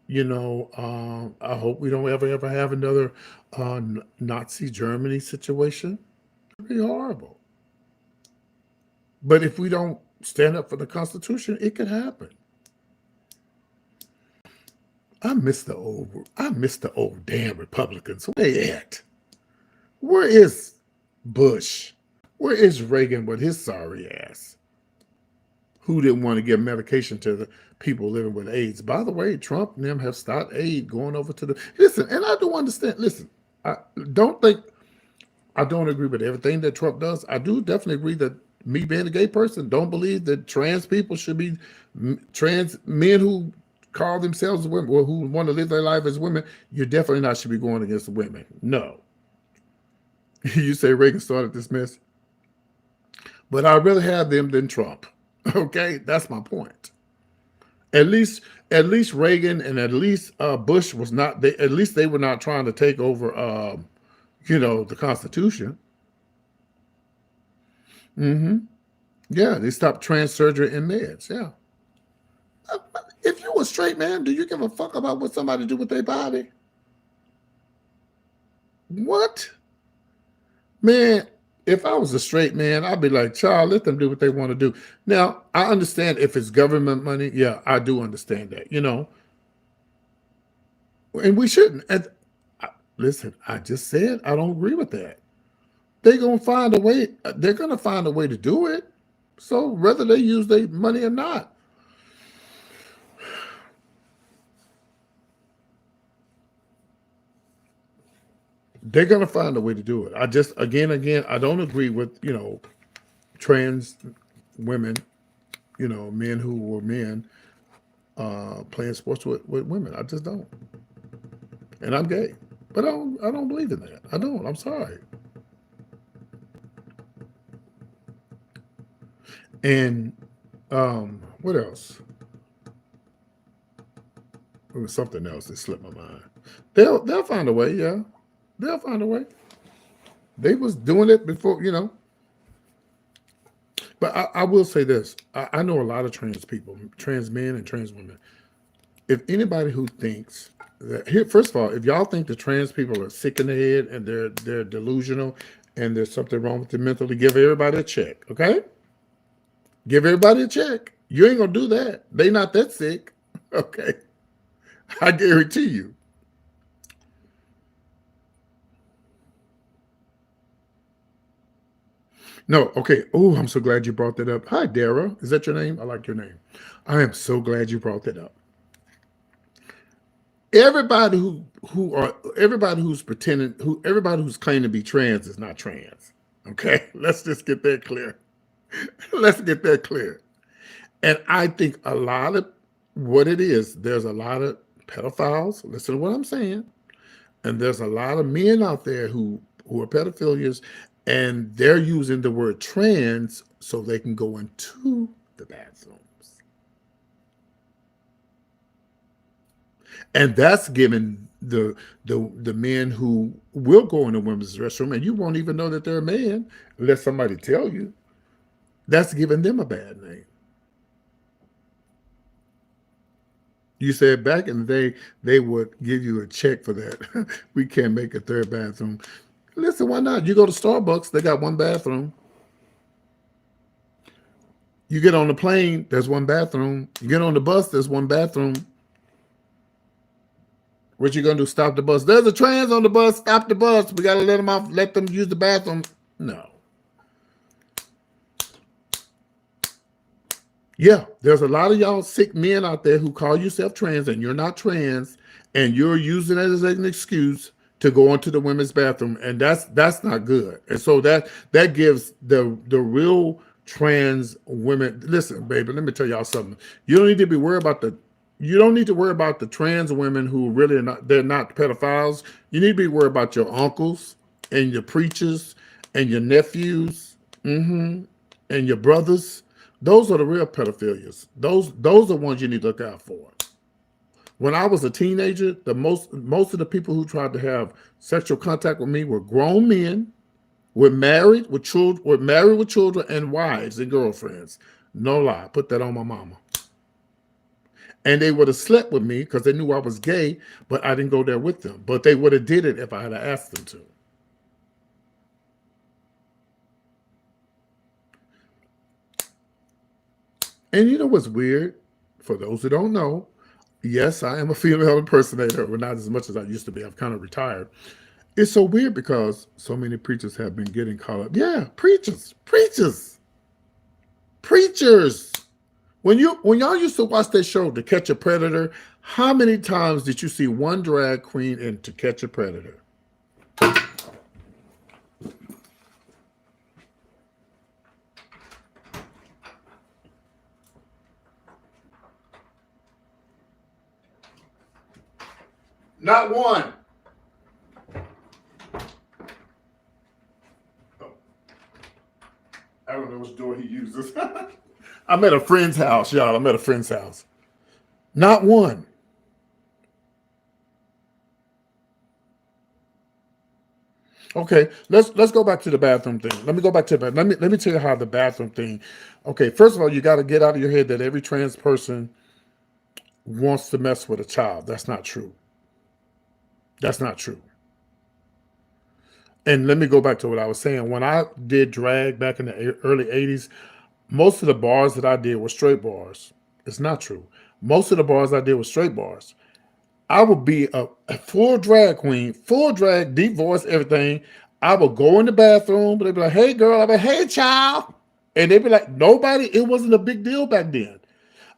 I hope we don't ever have another Nazi Germany situation. It'd be horrible. But if we don't stand up for the Constitution, it could happen. I miss the old damn Republicans. Where they at? Where is Bush? Where is Reagan with his sorry ass? Who didn't want to give medication to the people living with AIDS? By the way, Trump and them have stopped aid going over to the. Listen, and I do understand. Listen, I don't think I don't agree with everything that Trump does. I do definitely agree that me being a gay person don't believe that trans people should be trans men who call themselves women or who want to live their life as women. You definitely not should be going against women. No. You say Reagan started this mess, but I'd rather have them than Trump. Okay, that's my point. At least Reagan and at least Bush was not. At least they were not trying to take over. The Constitution. Yeah, they stopped trans surgery and meds. Yeah. If you a straight man, do you give a fuck about what somebody do with their body? What? Man, if I was a straight man, I'd be like, child, let them do what they want to do. Now, I understand if it's government money. Yeah, I do understand that, and we shouldn't. And listen, I just said I don't agree with that. They're going to find a way. They're going to find a way to do it. So whether they use their money or not. They're going to find a way to do it. I just, again, I don't agree with, trans women, men who were men playing sports with women. I just don't. And I'm gay. But I don't believe in that. I don't. I'm sorry. And what else? There was something else that slipped my mind. They'll find a way, yeah. They'll find a way. They was doing it before, But I will say this. I know a lot of trans people, trans men and trans women. If anybody who thinks that here, first of all, if y'all think the trans people are sick in the head and they're delusional and there's something wrong with them mentally, give everybody a check, okay? Give everybody a check. You ain't gonna do that. They not that sick, okay? I guarantee you. No, okay. Oh, I'm so glad you brought that up. Hi, Dara. Is that your name? I like your name. I am so glad you brought that up. Everybody everybody who's pretending, everybody who's claiming to be trans is not trans. Okay, let's just get that clear. Let's get that clear. And I think a lot of what it is, there's a lot of pedophiles. Listen to what I'm saying. And there's a lot of men out there who are pedophilias, and they're using the word trans so they can go into the bathrooms. And that's giving the men who will go in the women's restroom, and you won't even know that they're a man unless somebody tell you. That's giving them a bad name. You said back in the day, they would give you a check for that. We can't make a third bathroom. Listen, why not? You go to Starbucks, they got one bathroom. You get on the plane, there's one bathroom. You get on the bus, there's one bathroom. What you gonna do? Stop the bus? There's a trans on the bus. Stop the bus. We gotta let them off. Let them use the bathroom. No. Yeah, there's a lot of y'all sick men out there who call yourself trans and you're not trans, and you're using it as an excuse to go into the women's bathroom, and that's not good. And so that gives the real trans women. Listen, baby, let me tell y'all something. You don't need to be worried about the trans women who really are not. They're not pedophiles. You need to be worried about your uncles and your preachers and your nephews, and your brothers. Those are the real pedophilias. Those are the ones you need to look out for. When I was a teenager, the most of the people who tried to have sexual contact with me were grown men, were married with children and wives and girlfriends. No lie. Put that on my mama. And they would have slept with me because they knew I was gay, but I didn't go there with them. But they would have did it if I had asked them to. And you know what's weird? For those who don't know, yes, I am a female impersonator, but not as much as I used to be. I've kind of retired. It's so weird because so many preachers have been getting caught up. Yeah, preachers. When y'all used to watch that show, To Catch a Predator, how many times did you see one drag queen in To Catch a Predator? Not one. Oh, I don't know which door he uses. I'm at a friend's house, y'all. I'm at a friend's house. Not one. Okay, let's go back to the bathroom thing. Let me go back to that. Let me tell you how the bathroom thing. Okay, first of all, you got to get out of your head that every trans person wants to mess with a child. That's not true. That's not true. And let me go back to what I was saying. When I did drag back in the early 80s, most of the bars that I did were straight bars. It's not true. Most of the bars I did were straight bars. I would be a full drag queen, full drag, deep voice, everything. I would go in the bathroom, but they'd be like, hey, girl. I'd be like, hey, child. And they'd be like, nobody, it wasn't a big deal back then.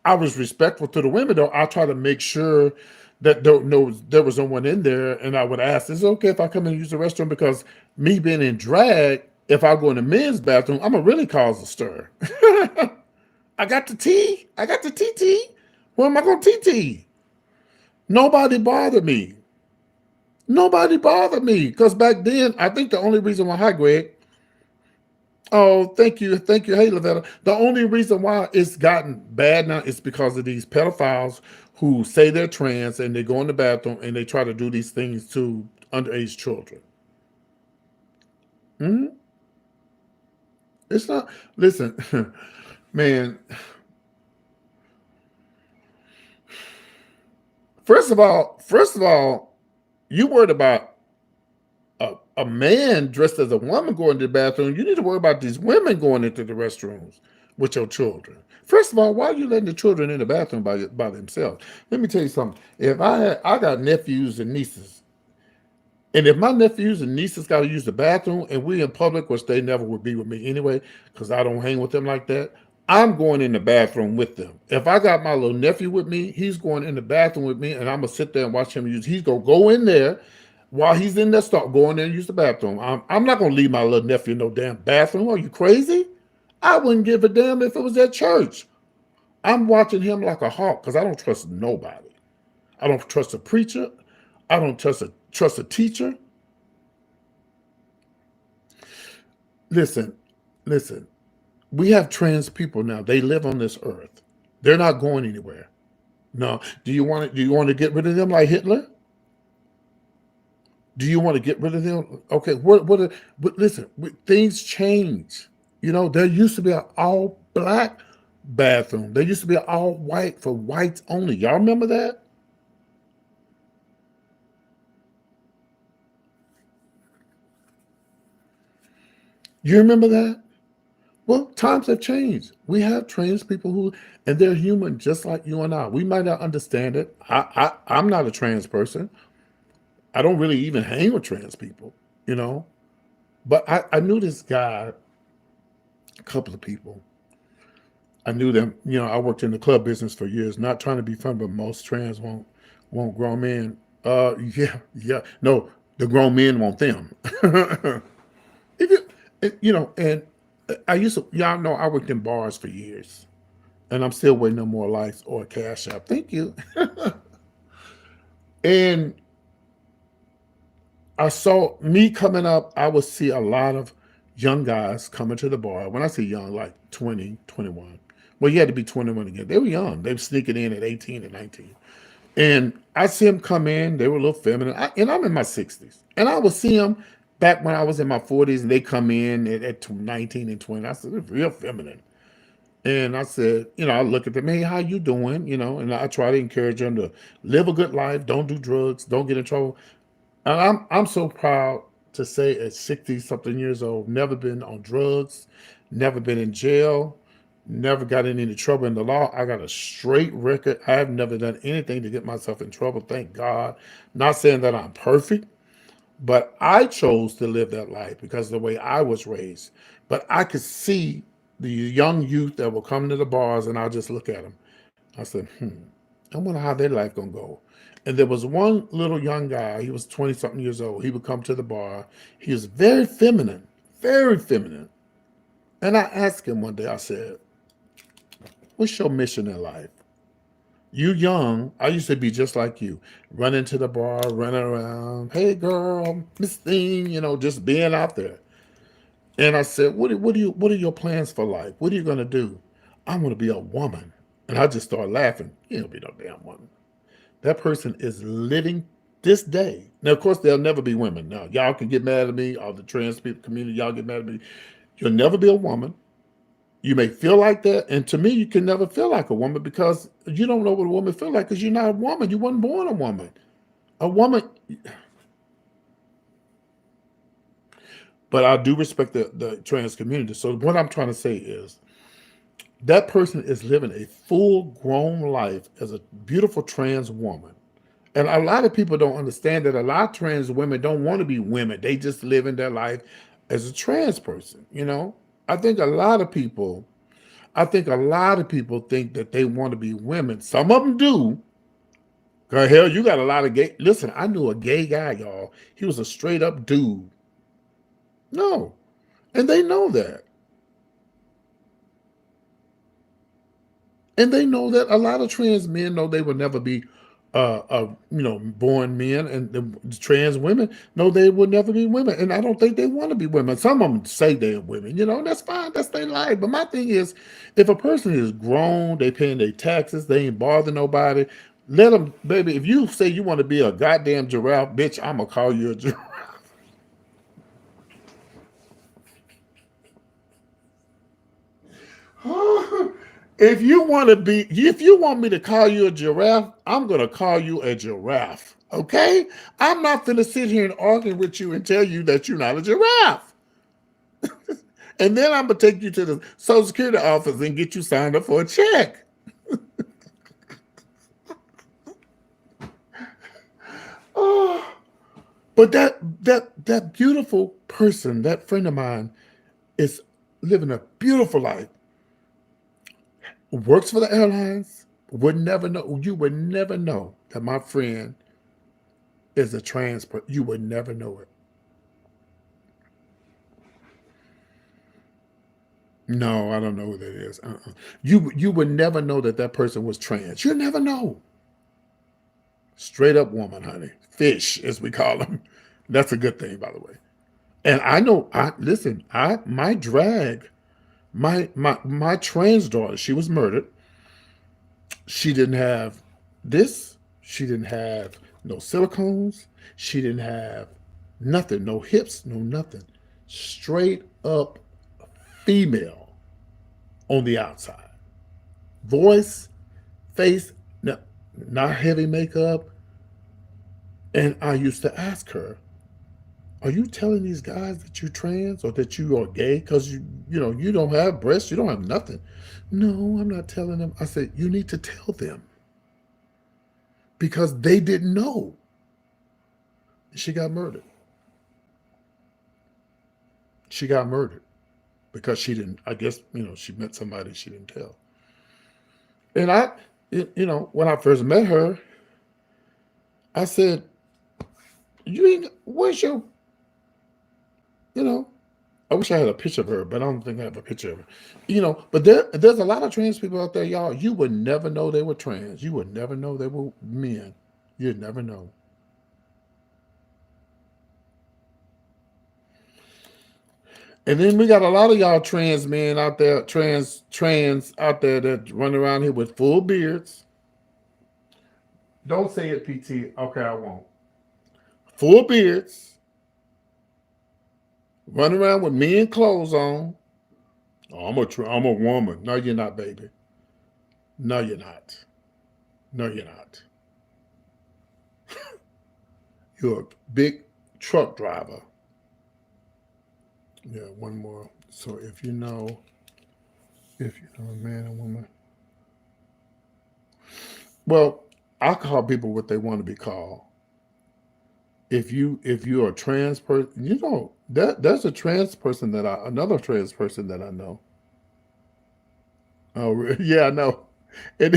I was respectful to the women, though. I try to make sure that there was no one in there. And I would ask, is it okay if I come and use the restroom? Because me being in drag, if I go in the men's bathroom, I'm going to really cause a stir. I got the T. I got the TT. Where am I going to TT? Nobody bothered me. Nobody bothered me. Because back then, I think the only reason why, hi, Greg. Oh, thank you. Thank you. Hey, Lavetta. The only reason why it's gotten bad now is because of these pedophiles who say they're trans and they go in the bathroom and they try to do these things to underage children. Hmm. It's not, listen, man, first of all, you worried about a man dressed as a woman going to the bathroom. You need to worry about these women going into the restrooms with your children. First of all, why are you letting the children in the bathroom by themselves? Let me tell you something. If I got nephews and nieces, and if my nephews and nieces got to use the bathroom and we in public, which they never would be with me anyway, because I don't hang with them like that, I'm going in the bathroom with them. If I got my little nephew with me, he's going in the bathroom with me, and I'm gonna sit there and watch him use. He's gonna go in there while he's in there, start going there and use the bathroom. I'm not gonna leave my little nephew in no damn bathroom. Are you crazy? I wouldn't give a damn if it was at church. I'm watching him like a hawk because I don't trust nobody. I don't trust a preacher. I don't trust a teacher. Listen, listen. We have trans people now. They live on this earth. They're not going anywhere. No. Do you want to get rid of them like Hitler? Do you want to get rid of them? Okay. But listen, things change. You know, there used to be an all black bathroom. There used to be an all white for whites only. Y'all remember that? You remember that? Well, times have changed. We have trans people and they're human just like you and I. We might not understand it. I'm not a trans person. I don't really even hang with trans people, you know. But I knew this guy, a couple of people. I knew them. You know, I worked in the club business for years. Not trying to be funny, but most trans won't grown men. Yeah, yeah. No, the grown men want them. If you, you know, and I used to, y'all know I worked in bars for years, and I'm still waiting on more likes or a cash app. Thank you. And I saw me coming up, I would see a lot of young guys coming to the bar. When I say young, like 20, 21. Well, you had to be 21 again. They were young. They were sneaking in at 18 and 19. And I see them come in. They were a little feminine. And I'm in my 60s. And I would see them back when I was in my 40s, and they come in at 19 and 20. I said, they're real feminine. And I said, I look at them, hey, how you doing? And I try to encourage them to live a good life, don't do drugs, don't get in trouble. And I'm so proud to say at 60 something years old, never been on drugs, never been in jail, never got in any trouble in the law. I got a straight record. I have never done anything to get myself in trouble. Thank God. Not saying that I'm perfect, but I chose to live that life because of the way I was raised. But I could see the young youth that will come to the bars, and I'll just look at them. I said, I wonder how their life gonna go. And there was one little young guy, he was 20 something years old. He would come to the bar. He was very feminine, very feminine. And I asked him one day, I said, what's your mission in life? You young, I used to be just like you, running to the bar, running around, hey girl, Miss Thing, just being out there. And I said, what are your plans for life? What are you gonna do? I'm gonna be a woman. And I just started laughing. You ain't gonna be no damn woman. That person is living this day. Now, of course, there'll never be women. Now, y'all can get mad at me, all the trans people community, y'all get mad at me. You'll never be a woman. You may feel like that. And to me, you can never feel like a woman because you don't know what a woman feels like because you're not a woman. You weren't born a woman. A woman, but I do respect the trans community. So what I'm trying to say is that person is living a full grown life as a beautiful trans woman. And a lot of people don't understand that a lot of trans women don't want to be women. They just live in their life as a trans person. I think a lot of people, think that they want to be women. Some of them do. Cause hell, you got a lot of gay. Listen, I knew a gay guy, y'all. He was a straight up dude. No. And they know that. And they know that a lot of trans men know they will never be, born men, and the trans women know they will never be women. And I don't think they want to be women. Some of them say they're women, and that's fine. That's their life. But my thing is, if a person is grown, they paying their taxes, they ain't bother nobody. Let them, baby. If you say you want to be a goddamn giraffe, bitch, I'm gonna call you a giraffe. If you want me to call you a giraffe, I'm gonna call you a giraffe. Okay? I'm not gonna sit here and argue with you and tell you that you're not a giraffe. And then I'm gonna take you to the Social Security office and get you signed up for a check. Oh, but that beautiful person, that friend of mine, is living a beautiful life. Works for the airlines. Would never know. You would never know that my friend is a trans person. You would never know it. No, I don't know who that is. You would never know that person was trans. You never know. Straight up woman, honey. Fish, as we call them. That's a good thing, by the way. And I know. Listen. My drag, my trans daughter. She was murdered. She didn't have this. She didn't have no silicones. She didn't have nothing. No hips. No nothing. Straight up female on the outside. Voice, face, not heavy makeup. And I used to ask her, are you telling these guys that you're trans or that you are gay? Because you don't have breasts, you don't have nothing. No, I'm not telling them. I said, you need to tell them. Because they didn't know. She got murdered. She got murdered. Because she didn't, I guess, she met somebody she didn't tell. And when I first met her, I said, where's your, I wish I had a picture of her, but I don't think I have a picture of her. But there's a lot of trans people out there, y'all. You would never know they were trans. You would never know they were men. You'd never know. And then we got a lot of y'all trans men out there, trans out there that run around here with full beards. Don't say it, PT. Okay, I won't. Full beards, run around with men clothes on, Oh, I'm a woman. No, you're not, baby. No, you're not. No, you're not. You're a big truck driver. Yeah, one more. So if you know a man and woman, well, I call people what they want to be called. If you're a trans person, that there's a trans person that another trans person that I know. Oh, yeah, I know. And,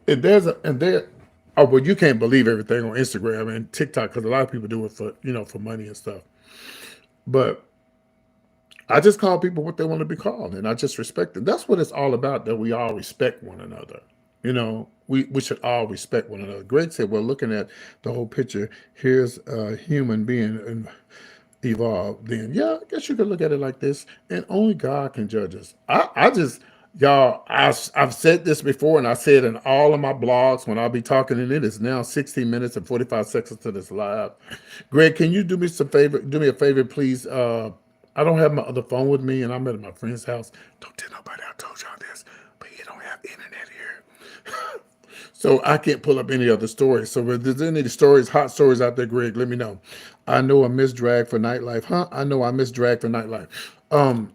and there's a and there. Oh, well, you can't believe everything on Instagram and TikTok because a lot of people do it for for money and stuff. But I just call people what they want to be called, and I just respect them. That's what it's all about. That we all respect one another. We should all respect one another. Greg said, "Well, looking at the whole picture, here's a human being and evolved. Then, yeah, I guess you could look at it like this, and only God can judge us." I just y'all, I've said this before, and I said in all of my blogs when I'll be talking, and it is now 16 minutes and 45 seconds to this live. Greg, can you do me some favor? Do me a favor, please. I don't have my other phone with me, and I'm at my friend's house. Don't tell nobody I told y'all this, but you don't have internet here. So I can't pull up any other stories. So if there's any stories, hot stories out there, Greg, let me know. I know I miss drag for nightlife. Huh? I know I miss drag for nightlife. Um,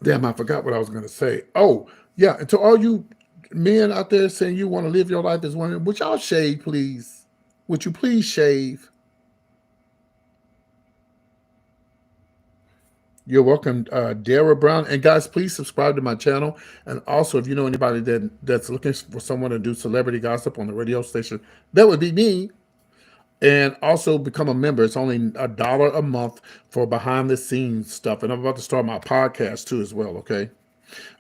Damn, I forgot what I was going to say. Oh, yeah. And to all you men out there saying you want to live your life as women, would y'all shave, please? Would you please shave? You're welcome, Dara Brown. And guys, please subscribe to my channel. And also, if you know anybody that's looking for someone to do celebrity gossip on the radio station, that would be me. And also become a member. It's only $1 a month for behind the scenes stuff. And I'm about to start my podcast too as well. Okay.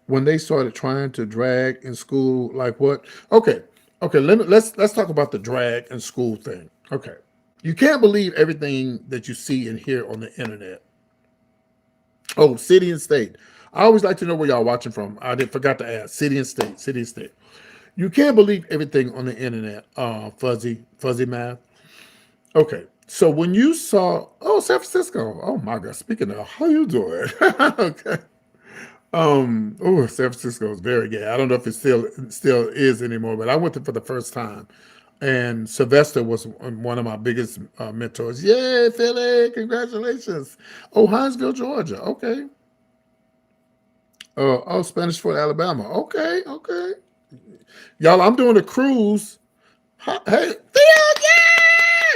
When they started trying to drag in school, like what? Okay. Okay. Let's talk about the drag in school thing. Okay. You can't believe everything that you see and hear on the internet. Oh, city and state. I always like to know where y'all watching from. I forgot to ask. City and state. City and state. You can't believe everything on the internet. Fuzzy math. Okay. So when you saw, San Francisco. Oh my God. Speaking of, how you doing? Okay. San Francisco is very gay. I don't know if it still is anymore, but I went there for the first time. And Sylvester was one of my biggest mentors. Yay, Philly! Congratulations. Oh, Hinesville, Georgia. Okay. Spanish Fort, Alabama. Okay, okay. Y'all, I'm doing a cruise. Hey, Theo, yeah!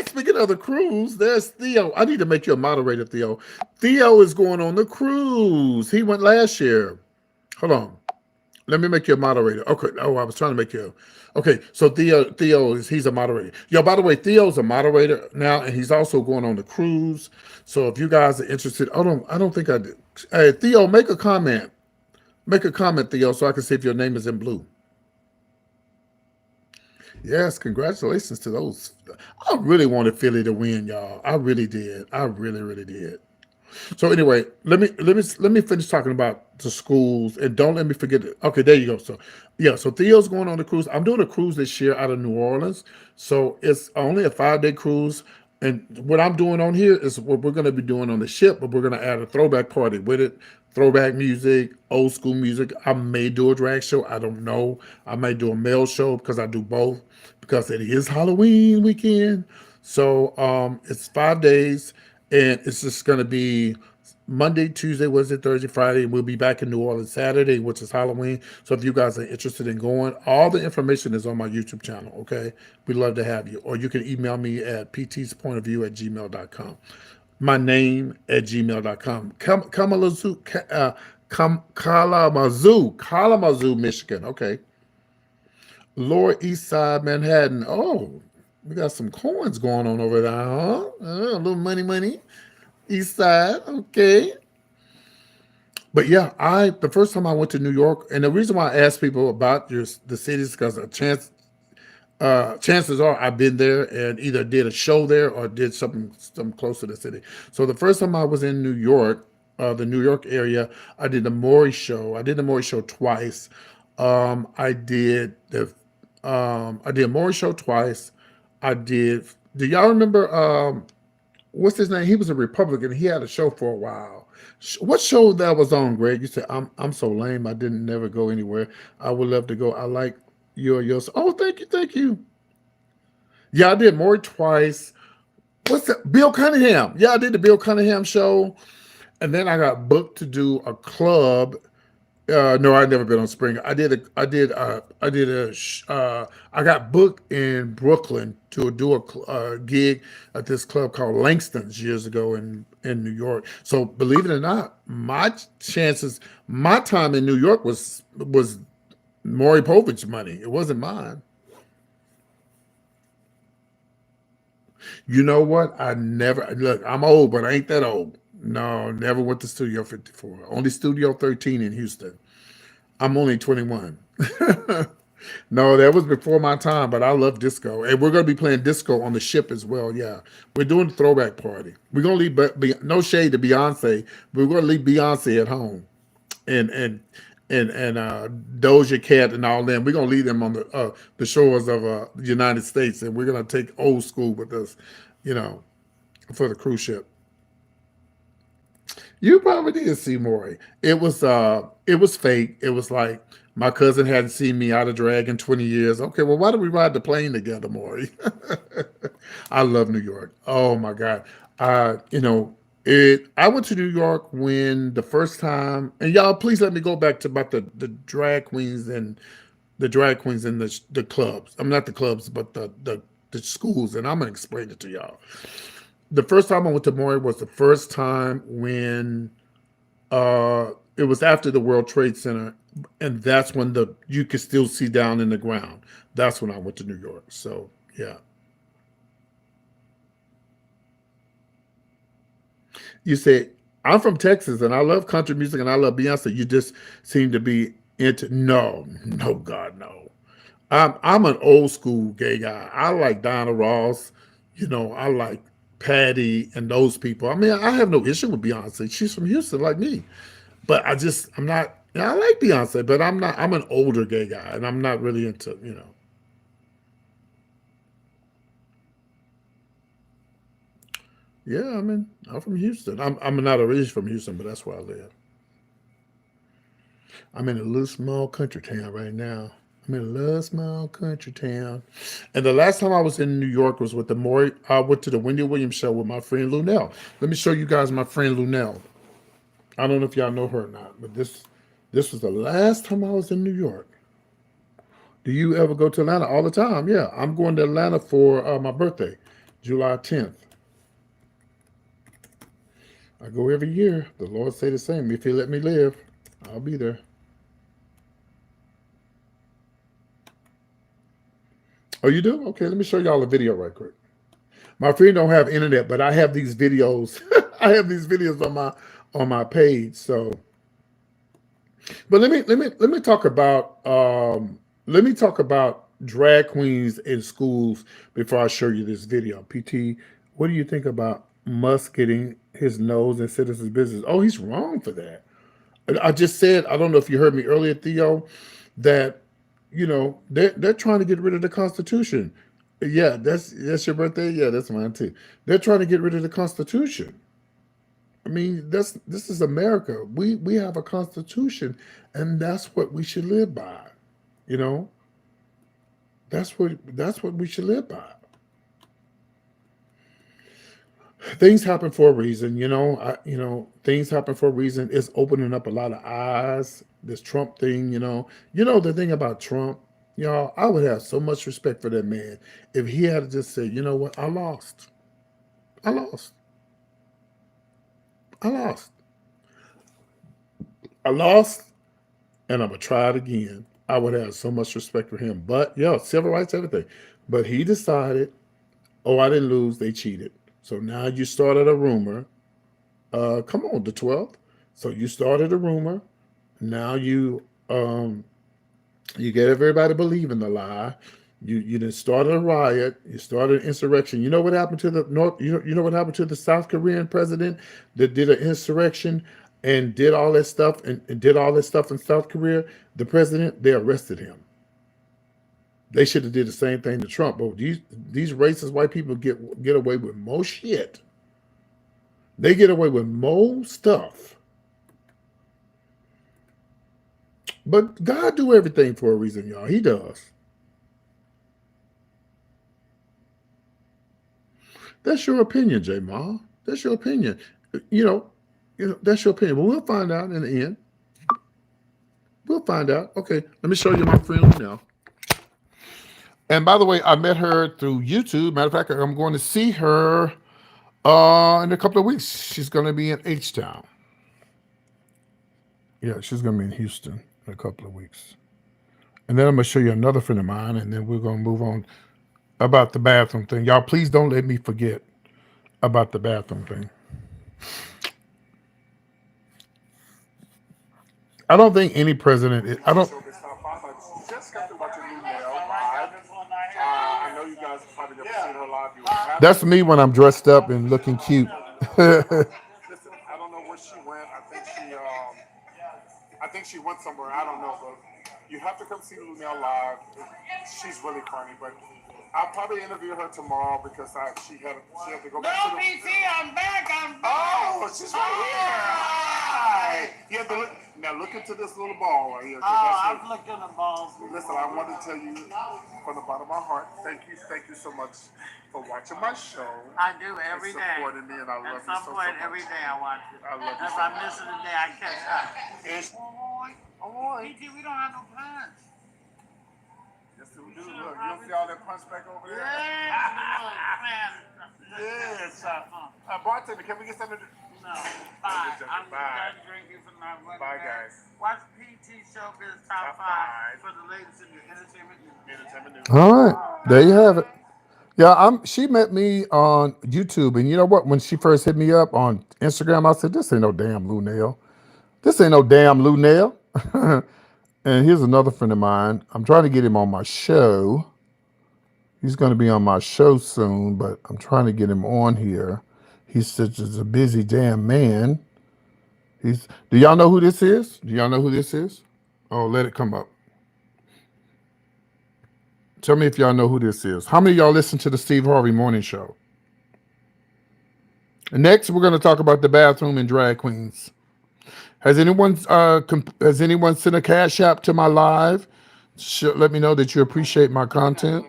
Speaking of the cruise, there's Theo. I need to make you a moderator, Theo. Theo is going on the cruise. He went last year. Hold on. Let me make you a moderator. Okay. Oh, I was trying to make you. Okay. So he's a moderator. Yo, by the way, Theo's a moderator now, and he's also going on the cruise. So if you guys are interested, I don't think I did. Hey, Theo, make a comment. Make a comment, Theo, so I can see if your name is in blue. Yes, congratulations to those. I really wanted Philly to win, y'all. I really did. I really, really did. So anyway, let me finish talking about the schools, and don't let me forget. Okay, there you go. So yeah, so Theo's going on the cruise. I'm doing a cruise this year out of New Orleans. So it's only a 5-day cruise. And what I'm doing on here is what we're going to be doing on the ship, but we're going to add a throwback party with it. Throwback music, old school music. I may do a drag show. I don't know. I may do a male show because I do both because it is Halloween weekend. So it's 5 days, and it's just going to be Monday, Tuesday, Wednesday, Thursday, Friday. And we'll be back in New Orleans Saturday, which is Halloween. So if you guys are interested in going, all the information is on my YouTube channel. Okay. We'd love to have you. Or you can email me at ptspointofview@gmail.com. My name at gmail.com. Kalamazoo, Michigan. Okay. Lower East Side, Manhattan. Oh, we got some coins going on over there, huh? A little money. East Side. Okay. But yeah, the first time I went to New York, and the reason why I ask people about the cities because chances are I've been there and either did a show there or did something close to the city. So the first time I was in New York, the New York area, I did the Maury show. I did the Maury show twice. I did Maury show twice. I did. Do y'all remember? What's his name? He was a Republican. He had a show for a while. What show that was on, Greg? You said I'm so lame. I didn't never go anywhere. I would love to go. I like yours. Oh, thank you, thank you. Yeah, I did more twice. What's that? Bill Cunningham. Yeah, I did the Bill Cunningham show, and then I got booked to do a club. No, I'd never been on Spring. I got booked in Brooklyn to do a gig at this club called Langston's years ago in New York. So believe it or not, my time in New York was Maury Povich's money. It wasn't mine. You know what? I never look. I'm old, but I ain't that old. No, never went to Studio 54. Only Studio 13 in Houston. I'm only 21. No, that was before my time, but I love disco. And we're going to be playing disco on the ship as well. Yeah. We're doing a throwback party. We're going to leave, no shade to Beyonce. We're going to leave Beyonce at home. And Doja Cat and all them. We're going to leave them on the shores of the United States. And we're going to take old school with us, you know, for the cruise ship. You probably did see Maury. It was fake. It was like my cousin hadn't seen me out of drag in 20 years. Okay, well, why don't we ride the plane together, Maury? I love New York. Oh my God. I went to New York when the first time, and y'all please let me go back to about the drag queens and the drag queens in the clubs. I'm not the clubs, but the schools, and I'm gonna explain it to y'all. The first time I went to Maury was the first time when it was after the World Trade Center, and that's when the you could still see down in the ground. That's when I went to New York. So yeah, you say I'm from Texas and I love country music and I love Beyonce. You just seem to be into no, God, no. I'm an old school gay guy. I like Donna Ross. I like Patty and those people. I mean, I have no issue with Beyonce. She's from Houston, like me. But I'm not. I like Beyonce, but I'm not. I'm an older gay guy, and I'm not really into. Yeah, I'm from Houston. I'm not originally from Houston, but that's where I live. I'm in a little small country town right now. I'm in a little small country town. And the last time I was in New York was with the Maury. I went to the Wendy Williams show with my friend Lunell. Let me show you guys my friend Lunell. I don't know if y'all know her or not, but this was the last time I was in New York. Do you ever go to Atlanta? All the time? Yeah, I'm going to Atlanta for my birthday, July 10th. I go every year. The Lord say the same. If He let me live, I'll be there. Oh, you do? Okay, let me show y'all a video right quick. My friend don't have internet, but I have these videos. I have these videos on my page. So, but let me talk about drag queens in schools before I show you this video. PT, what do you think about Musk getting his nose in citizens' business? Oh, he's wrong for that. I just said, I don't know if you heard me earlier, Theo, that they're trying to get rid of the Constitution. Yeah, that's your birthday. Yeah, that's mine too. They're trying to get rid of the Constitution. I mean, this is America. We have a Constitution, and that's what we should live by. You know, that's what we should live by. Things happen for a reason. Things happen for a reason. It's opening up a lot of eyes. This Trump thing. The thing about Trump. Y'all, I would have so much respect for that man if he had just said, you know what, I lost. I lost. I lost. I lost, and I'm gonna try it again. I would have so much respect for him. But civil rights, everything. But he decided, oh, I didn't lose. They cheated. So now you started a rumor. Come on, the 12th. So you started a rumor. Now you get everybody believing the lie. You then started a riot. You started an insurrection. You know what happened to the North? You know what happened to the South Korean president that did an insurrection and did all that stuff and did all that stuff in South Korea? The president, they arrested him. They should have did the same thing to Trump. But these racist white people get away with more shit They get away with more stuff. But God do everything for a reason, y'all. He does. That's your opinion, J Ma. That's your opinion. You know, that's your opinion. But we'll find out in the end. We'll find out. Okay, let me show you my friend now. And by the way, I met her through YouTube. Matter of fact, I'm going to see her in a couple of weeks. She's going to be in H Town. Yeah, she's going to be in Houston in a couple of weeks. And then I'm going to show you another friend of mine, and then we're going to move on about the bathroom thing. Y'all, please don't let me forget about the bathroom thing. I don't think any president is, I don't. That's me when I'm dressed up and looking cute. Listen, I don't know where she went. I think she went somewhere. I don't know, but you have to come see Lunel live. She's really funny, but I'll probably interview her tomorrow because she had to go back to the. PC, I'm back. Oh, she's right here. Hi. You have to look into this little ball right here. I've looked in the balls. Listen, I want to tell you from the bottom of my heart, thank you so much for watching my show. I do every day. Supporting me, and I love At some point, every day I watch it. I love you. If I miss it a day, I catch up. Oh, PT, we don't have no punch. yes, we do. Look, you don't see all that punch back over there? Yes, Bartender, can we get something to... No, bye. I'm done drinking for my money. Bye, guys. Watch PT Showbiz Top 5 for the latest in the entertainment news. All right, there you have it. Yeah, she met me on YouTube, and you know what? When she first hit me up on Instagram, I said, "This ain't no damn Lou Nail. This ain't no damn Lou Nail." And here's another friend of mine. I'm trying to get him on my show. He's going to be on my show soon, but I'm trying to get him on here. He's such a busy damn man. Do y'all know who this is? Do y'all know who this is? Oh, let it come up. Tell me if y'all know who this is. How many of y'all listen to the Steve Harvey Morning Show? And next, we're going to talk about the bathroom and drag queens. Has anyone sent a cash app to my live? Let me know that you appreciate my content.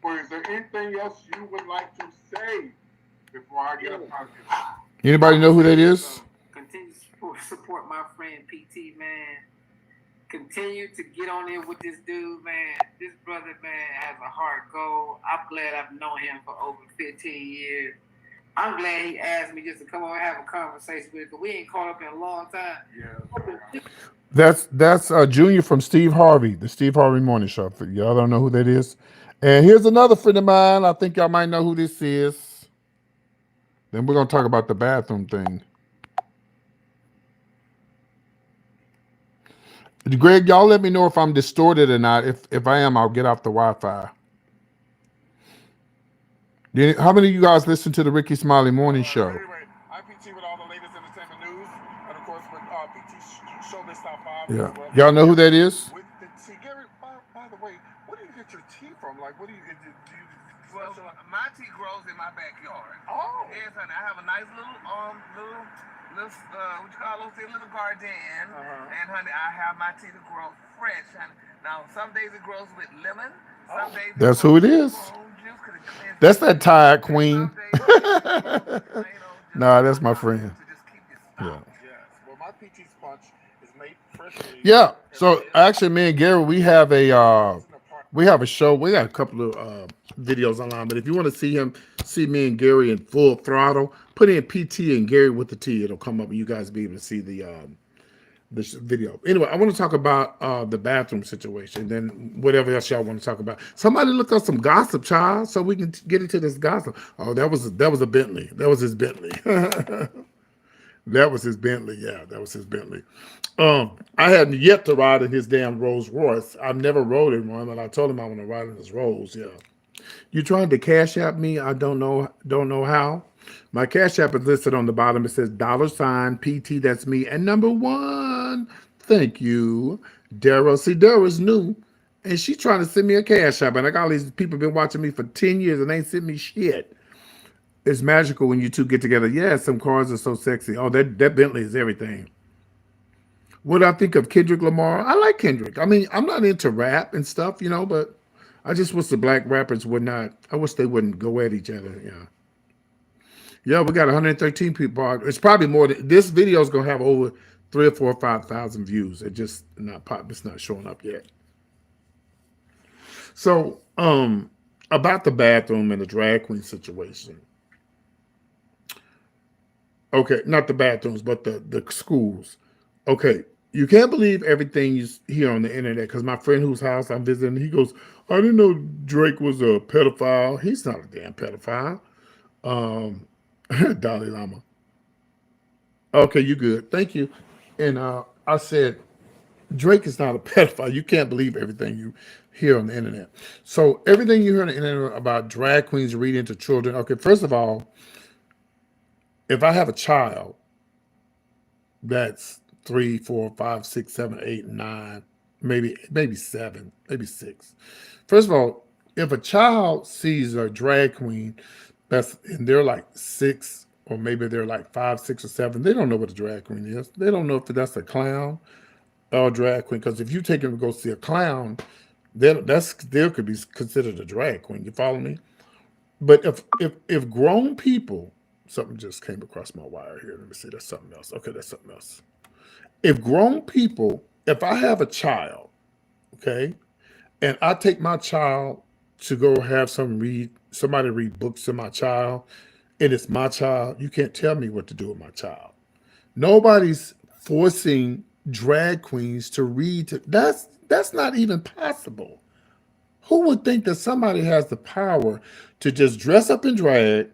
Well, is there anything else you would like to say before I get up out of here? Anybody know who that is? Continue to support my friend PT, man. Continue to get on in with this dude, man. This brother, man, has a heart goal. I'm glad I've known him for over 15 years. I'm glad he asked me just to come over and have a conversation with him because we ain't caught up in a long time. Yeah. That's Junior from Steve Harvey, the Steve Harvey Morning Show. Y'all don't know who that is? And here's another friend of mine. I think y'all might know who this is. Then we're going to talk about the bathroom thing. Greg, y'all let me know if I'm distorted or not. If I am, I'll get off the Wi-Fi. How many of you guys listen to the Ricky Smiley Morning Show? Anyway, I'm PT with all the latest entertainment news, and of course with PT Showbiz Top 5. Yeah. Y'all know who that is? With the tea. Gary, by the way, where do you get your tea from? Like, what do you get? Well, my tea grows in my backyard. Oh. Yes, honey. I have a nice little what you call those things, little garden. And honey, I have my tea to grow fresh, honey. Now, some days it grows with lemon. Some days That's who it is. That's that tired queen. Nah, that's my friend. Yeah. Yes. Well, my PT sponge is made freshly. Yeah. So actually, me and Gary, we have a show. We got a couple of videos online, but if you want to see me and Gary in full throttle, put in PT and Gary with the T. It'll come up, and you guys will be able to see this video. Anyway, I want to talk about the bathroom situation, then whatever else y'all want to talk about. Somebody look up some gossip, child, so we can get into this gossip. Oh, that was a Bentley. That was his Bentley. That was his Bentley. Yeah, that was his Bentley. I hadn't yet to ride in his damn Rolls Royce. I've never rode in one, but I told him I want to ride in his Rolls. Yeah. You trying to cash app me? I don't know how. My cash app is listed on the bottom. It says $PT. That's me. And number 1, thank you, Daryl. See, Daryl's new, and she's trying to send me a cash app. And I got all these people been watching me for 10 years and ain't sent me shit. It's magical when you two get together. Yeah, some cars are so sexy. Oh, that Bentley is everything. What I think of Kendrick Lamar, I like Kendrick. I mean, I'm not into rap and stuff, but I just wish the black rappers would not. I wish they wouldn't go at each other. Yeah, yeah. We got 113 people. It's probably more than this video is gonna have over 3 or 4 or 5,000 views. It just not pop. It's not showing up yet. So, about the bathroom and the drag queen situation. Okay, not the bathrooms, but the schools. Okay, you can't believe everything you hear on the internet because my friend whose house I'm visiting, he goes, "I didn't know Drake was a pedophile. He's not a damn pedophile." Um, Dalai Lama. Okay, you good? Thank you. And I said, Drake is not a pedophile. You can't believe everything you hear on the internet. So everything you hear on the internet about drag queens reading to children. Okay, first of all, if I have a child that's 3, 4, 5, 6, 7, 8, 9, maybe 7, maybe 6. First of all, if a child sees a drag queen and they're like 6 or maybe they're like 5, 6, or 7, they don't know what a drag queen is. They don't know if that's a clown or a drag queen. Because if you take them to go see a clown, then that still could be considered a drag queen. You follow me? But if grown people, something just came across my wire here. Let me see. That's something else. Okay, that's something else. If grown people, if I have a child, okay, and I take my child to go have somebody read books to my child, and it's my child, you can't tell me what to do with my child. Nobody's forcing drag queens to read to that's not even possible. Who would think that somebody has the power to just dress up in drag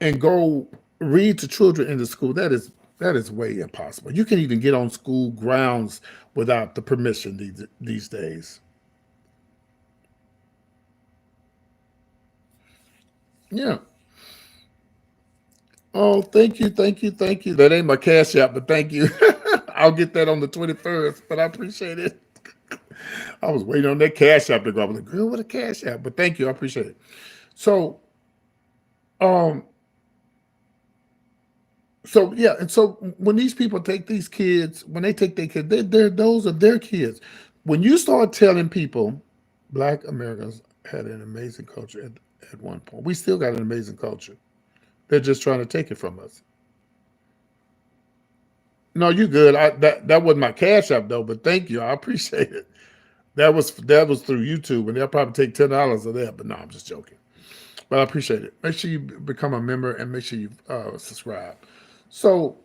and go read to children in the school? That is way impossible. You can even get on school grounds without the permission these days. Yeah. Oh, thank you, thank you, thank you. That ain't my cash app, but thank you. I'll get that on the 21st, but I appreciate it. I was waiting on that cash app to go. I was like, girl, what a cash app? But thank you, I appreciate it. So, um, so yeah, and so when these people take these kids, when they take their kids, those are their kids. When you start telling people, Black Americans had an amazing culture at one point, we still got an amazing culture. They're just trying to take it from us. No, you good. That wasn't my cash app though, but thank you, I appreciate it. That was through YouTube, and they'll probably take $10 of that. But no, I'm just joking. But I appreciate it. Make sure you become a member and make sure you subscribe. So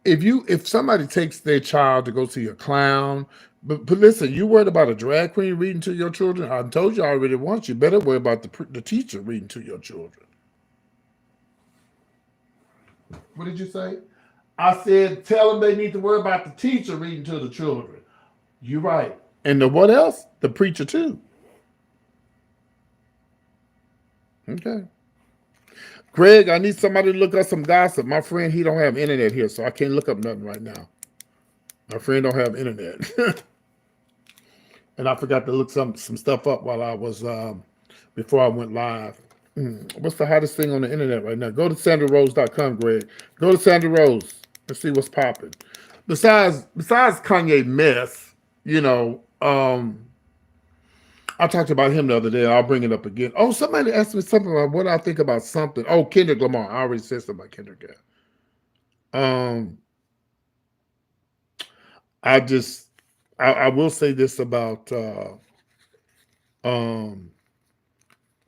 if somebody takes their child to go see a clown, but listen, you worried about a drag queen reading to your children? I told you already once. You better worry about the teacher reading to your children. What did you say? I said, tell them they need to worry about the teacher reading to the children. You're right. And the what else? The preacher too. Okay. Greg, I need somebody to look up some gossip. My friend, he don't have internet here, so I can't look up nothing right now. My friend don't have internet. And I forgot to look some stuff up while I was before I went live. What's the hottest thing on the internet right now? Go to sandrarose.com, Greg. Go to Sandra Rose and see what's popping. Besides Kanye mess, I talked about him the other day. I'll bring it up again. Oh, somebody asked me something about what I think about something. Oh, Kendrick Lamar. I already said something about Kendrick. Um, I will say this about um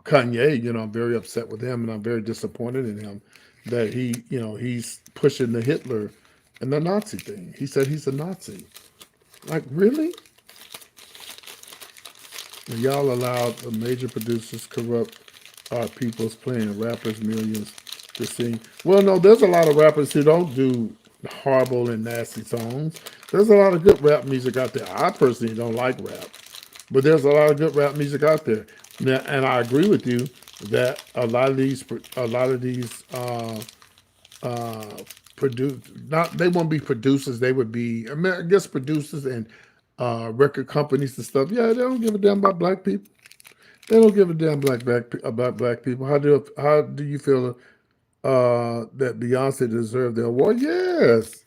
Kanye. I'm very upset with him, and I'm very disappointed in him that he's pushing the Hitler and the Nazi thing. He said he's a Nazi. Like, really? And y'all allowed the major producers corrupt our peoples playing rappers millions to sing. Well, no, there's a lot of rappers who don't do horrible and nasty songs. There's a lot of good rap music out there. I personally don't like rap, but there's a lot of good rap music out there. Now, and I agree with you that a lot of these produce not they won't be producers. They would be, I guess, producers and record companies and stuff. Yeah, they don't give a damn about black people. They don't give a damn about black people. How do you feel that Beyonce deserved the award? Yes,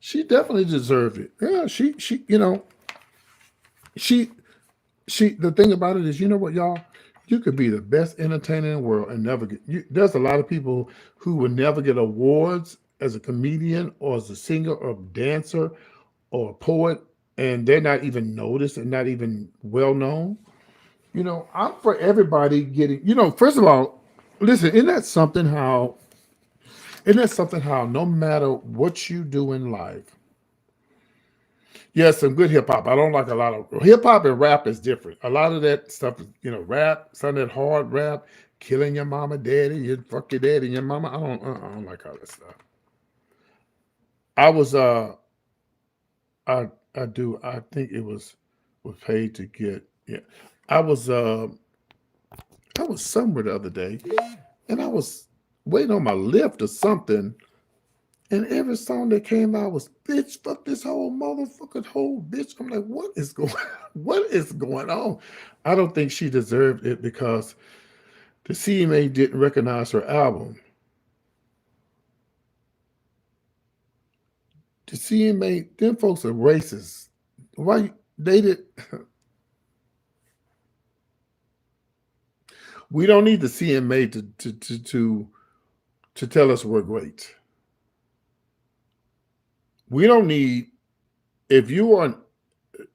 she definitely deserved it. Yeah, she she the thing about it is, you know what, y'all? You could be the best entertainer in the world and never get. There's a lot of people who will never get awards as a comedian or as a singer or dancer or a poet, and they're not even noticed and not even well known. I'm for everybody getting. First of all, listen. Isn't that something how no matter what you do in life, yeah, some good hip hop. I don't like a lot of hip hop and rap is different. A lot of that stuff is, rap, some of that hard rap, killing your mama, daddy, you fuck your daddy and your mama. I don't like all that stuff. I was I think it was paid to get, yeah. I was I was somewhere the other day and I was waiting on my lift or something. And every song that came out was bitch, fuck this whole motherfucking whole bitch. I'm like, what is going what is going on? I don't think she deserved it because the CMA didn't recognize her album. The CMA, them folks are racist. Why they did we don't need the CMA to tell us we're great. We don't need if you are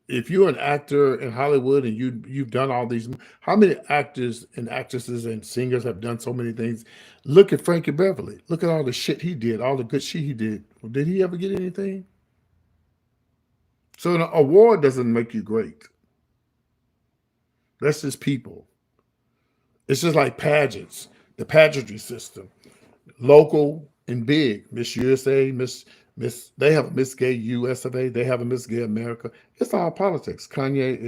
if you're an actor in Hollywood and you've done all these, how many actors and actresses and singers have done so many things? Look at Frankie Beverly. Look at all the shit he did, all the good shit he did. Did he ever get anything? So an award doesn't make you great. That's just people. It's just like pageants, the pageantry system, local and big. Miss USA, Miss. They have a Miss Gay USA. They have a Miss Gay America. It's all politics. Kanye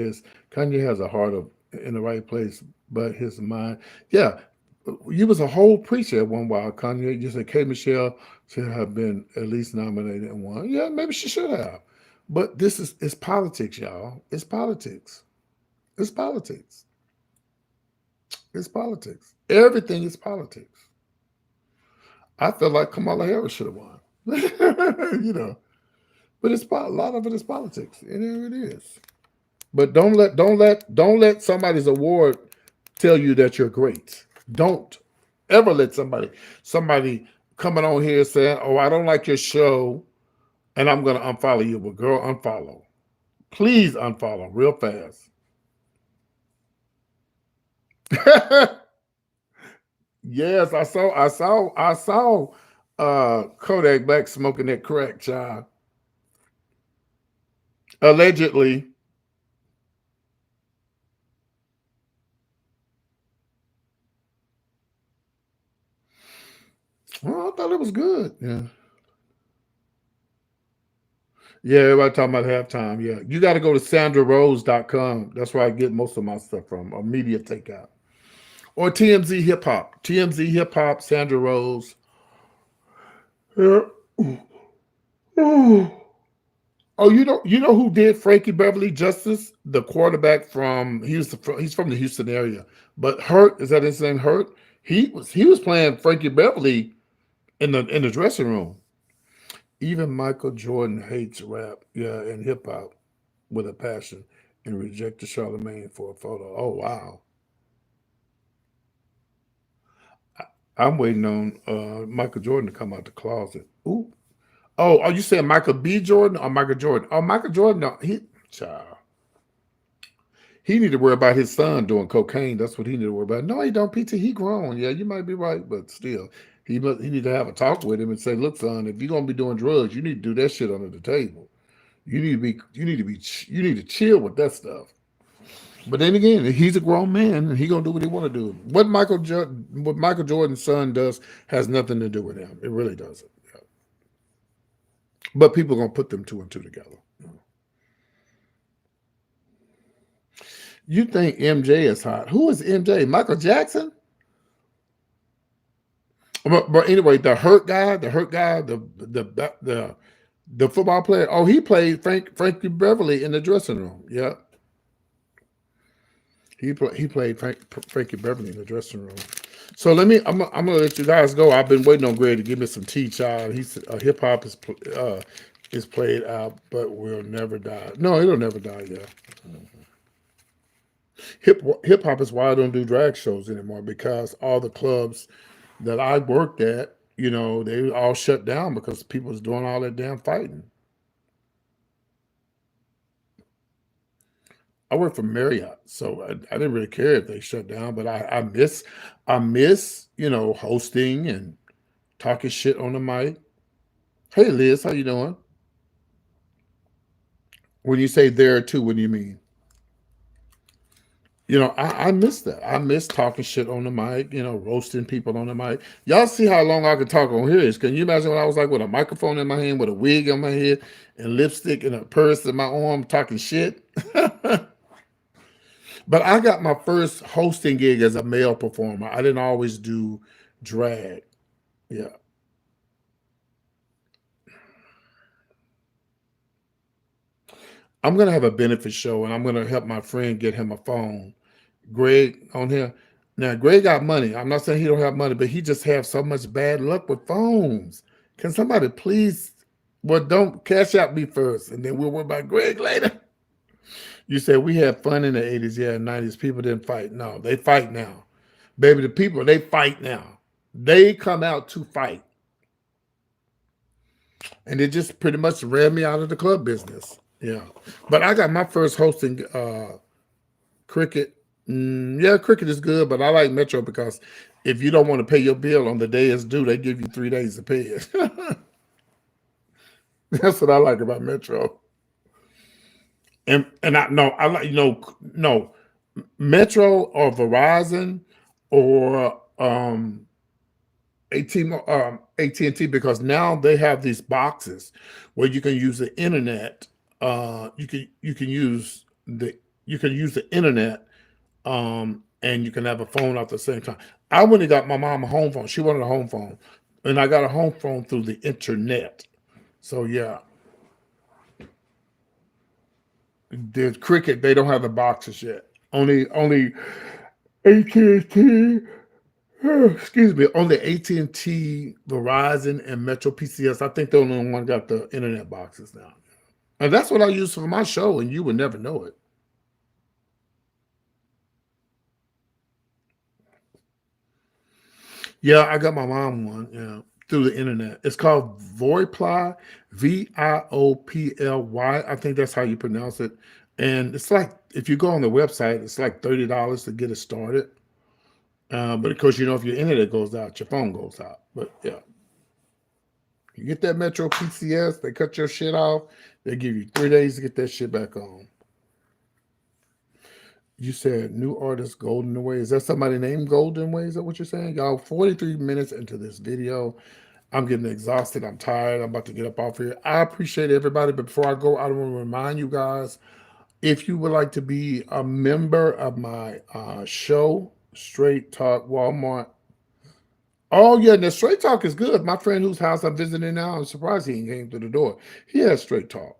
has a heart of in the right place, but his mind, yeah. You was a whole preacher at one while. Kanye, you said K. Michelle should have been at least nominated and won. Yeah, maybe she should have. But this is it's politics, y'all. It's politics. It's politics. It's politics. Everything is politics. I feel like Kamala Harris should have won. you know, but a lot of it is politics, and there it is. But don't let somebody's award tell you that you're great. Don't ever let somebody coming on here saying, "Oh, I don't like your show, and I'm gonna unfollow you." Well, girl, unfollow. Please unfollow real fast. Yes, I saw Kodak Black smoking that crack, child. Allegedly. Well, I thought it was good. Yeah. Yeah, everybody talking about halftime. Yeah. You got to go to sandrarose.com. That's where I get most of my stuff from, or media takeout. Or TMZ Hip Hop. TMZ Hip Hop, Sandra Rose. Yeah. Oh, you know who did Frankie Beverly justice? The quarterback from he's from the Houston area. But Hurt, is that his name? Hurt? He was playing Frankie Beverly in the dressing room. Even Michael Jordan hates rap, yeah, and hip hop with a passion and rejected Charlemagne for a photo. Oh wow. I'm waiting on Michael Jordan to come out the closet. Ooh. Oh, are you saying Michael B. Jordan or Michael Jordan? Oh, Michael Jordan, no, child. He need to worry about his son doing cocaine. That's what he need to worry about. No, he don't, PT. He grown. Yeah, you might be right, but still, he need to have a talk with him and say, look, son, if you're gonna be doing drugs, you need to do that shit under the table. You need to chill with that stuff. But then again, he's a grown man and he gonna do what he want to do. What Michael Jordan's son does has nothing to do with him. It really doesn't. Yeah. But people are gonna put them two and two together. You think MJ is hot? Who is MJ? Michael Jackson? But anyway, the football player. Oh, he played Frankie Beverly in the dressing room. Yeah, He played Frankie Beverly in the dressing room. So I'm gonna let you guys go. I've been waiting on Greg to give me some tea, child. He's hip hop is played out, but will never die. No, it'll never die. Yeah, hip hop is why I don't do drag shows anymore because all the clubs that I worked at, they all shut down because people was doing all that damn fighting. I worked for Marriott, so I didn't really care if they shut down, but I miss hosting and talking shit on the mic. Hey Liz, how you doing? When you say there too, what do you mean? I miss that. I miss talking shit on the mic, roasting people on the mic. Y'all see how long I can talk on here is. Can you imagine what I was like with a microphone in my hand, with a wig on my head, and lipstick and a purse in my arm talking shit? But I got my first hosting gig as a male performer. I didn't always do drag. Yeah. I'm going to have a benefit show and I'm going to help my friend get him a phone. Greg on here. Now, Greg got money. I'm not saying he don't have money, but he just have so much bad luck with phones. Can somebody please, well, don't cash out me first and then we'll worry about Greg later. You said we had fun in the 80s, yeah, and 90s. People didn't fight. No, they fight now. Baby, the people, they fight now. They come out to fight. And it just pretty much ran me out of the club business. Yeah. But I got my first hosting cricket. Yeah, cricket is good, but I like Metro because if you don't want to pay your bill on the day it's due, they give you 3 days to pay it. That's what I like about Metro. And I like no Metro or Verizon or AT&T because now they have these boxes where you can use the internet. You can use the internet, and you can have a phone at the same time. I went and got my mom a home phone. She wanted a home phone, and I got a home phone through the internet. So yeah, the cricket they don't have the boxes yet. Only AT&T. Excuse me, on the AT&T, Verizon, and Metro PCS, I think the only one got the internet boxes now. And that's what I use for my show, and you would never know it. Yeah, I got my mom one, yeah, through the internet. It's called Voiply, Vioply. I think that's how you pronounce it. And it's like, if you go on the website, it's like $30 to get it started. But of course, if your internet goes out, your phone goes out. But yeah, you get that Metro PCS, they cut your shit off. They give you 3 days to get that shit back on. You said new artist Golden Way. Is that somebody named Golden Way? Is that what you're saying? Y'all, 43 minutes into this video. I'm getting exhausted. I'm tired. I'm about to get up off here. I appreciate everybody. But before I go, I want to remind you guys, if you would like to be a member of my show, Straight Talk Walmart. Oh, yeah, the Straight Talk is good. My friend whose house I'm visiting now, I'm surprised he came through the door. He has Straight Talk.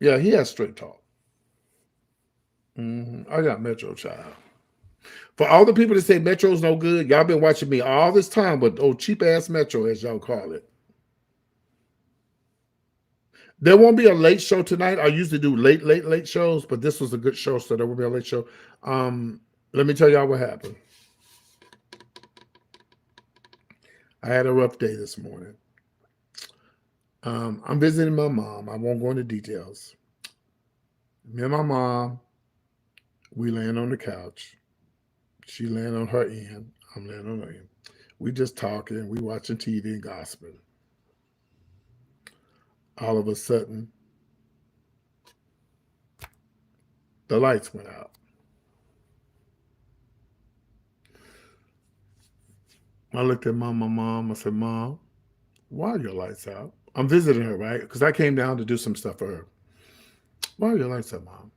Yeah, he has Straight Talk. I got Metro, child. For all the people that say Metro's no good, y'all been watching me all this time with cheap ass Metro, as y'all call it. There won't be a late show tonight. I usually do late shows, but this was a good show, so there will be a late show. Let me tell y'all what happened. I had a rough day this morning. I'm visiting my mom. I won't go into details. Me and my mom, we laying on the couch. She laying on her end. I'm laying on her end. We just talking. We watching TV and gossiping. All of a sudden, the lights went out. I looked at my mom. I said, Mom, why are your lights out? I'm visiting her, right? Because I came down to do some stuff for her. Why are your lights out, Mom?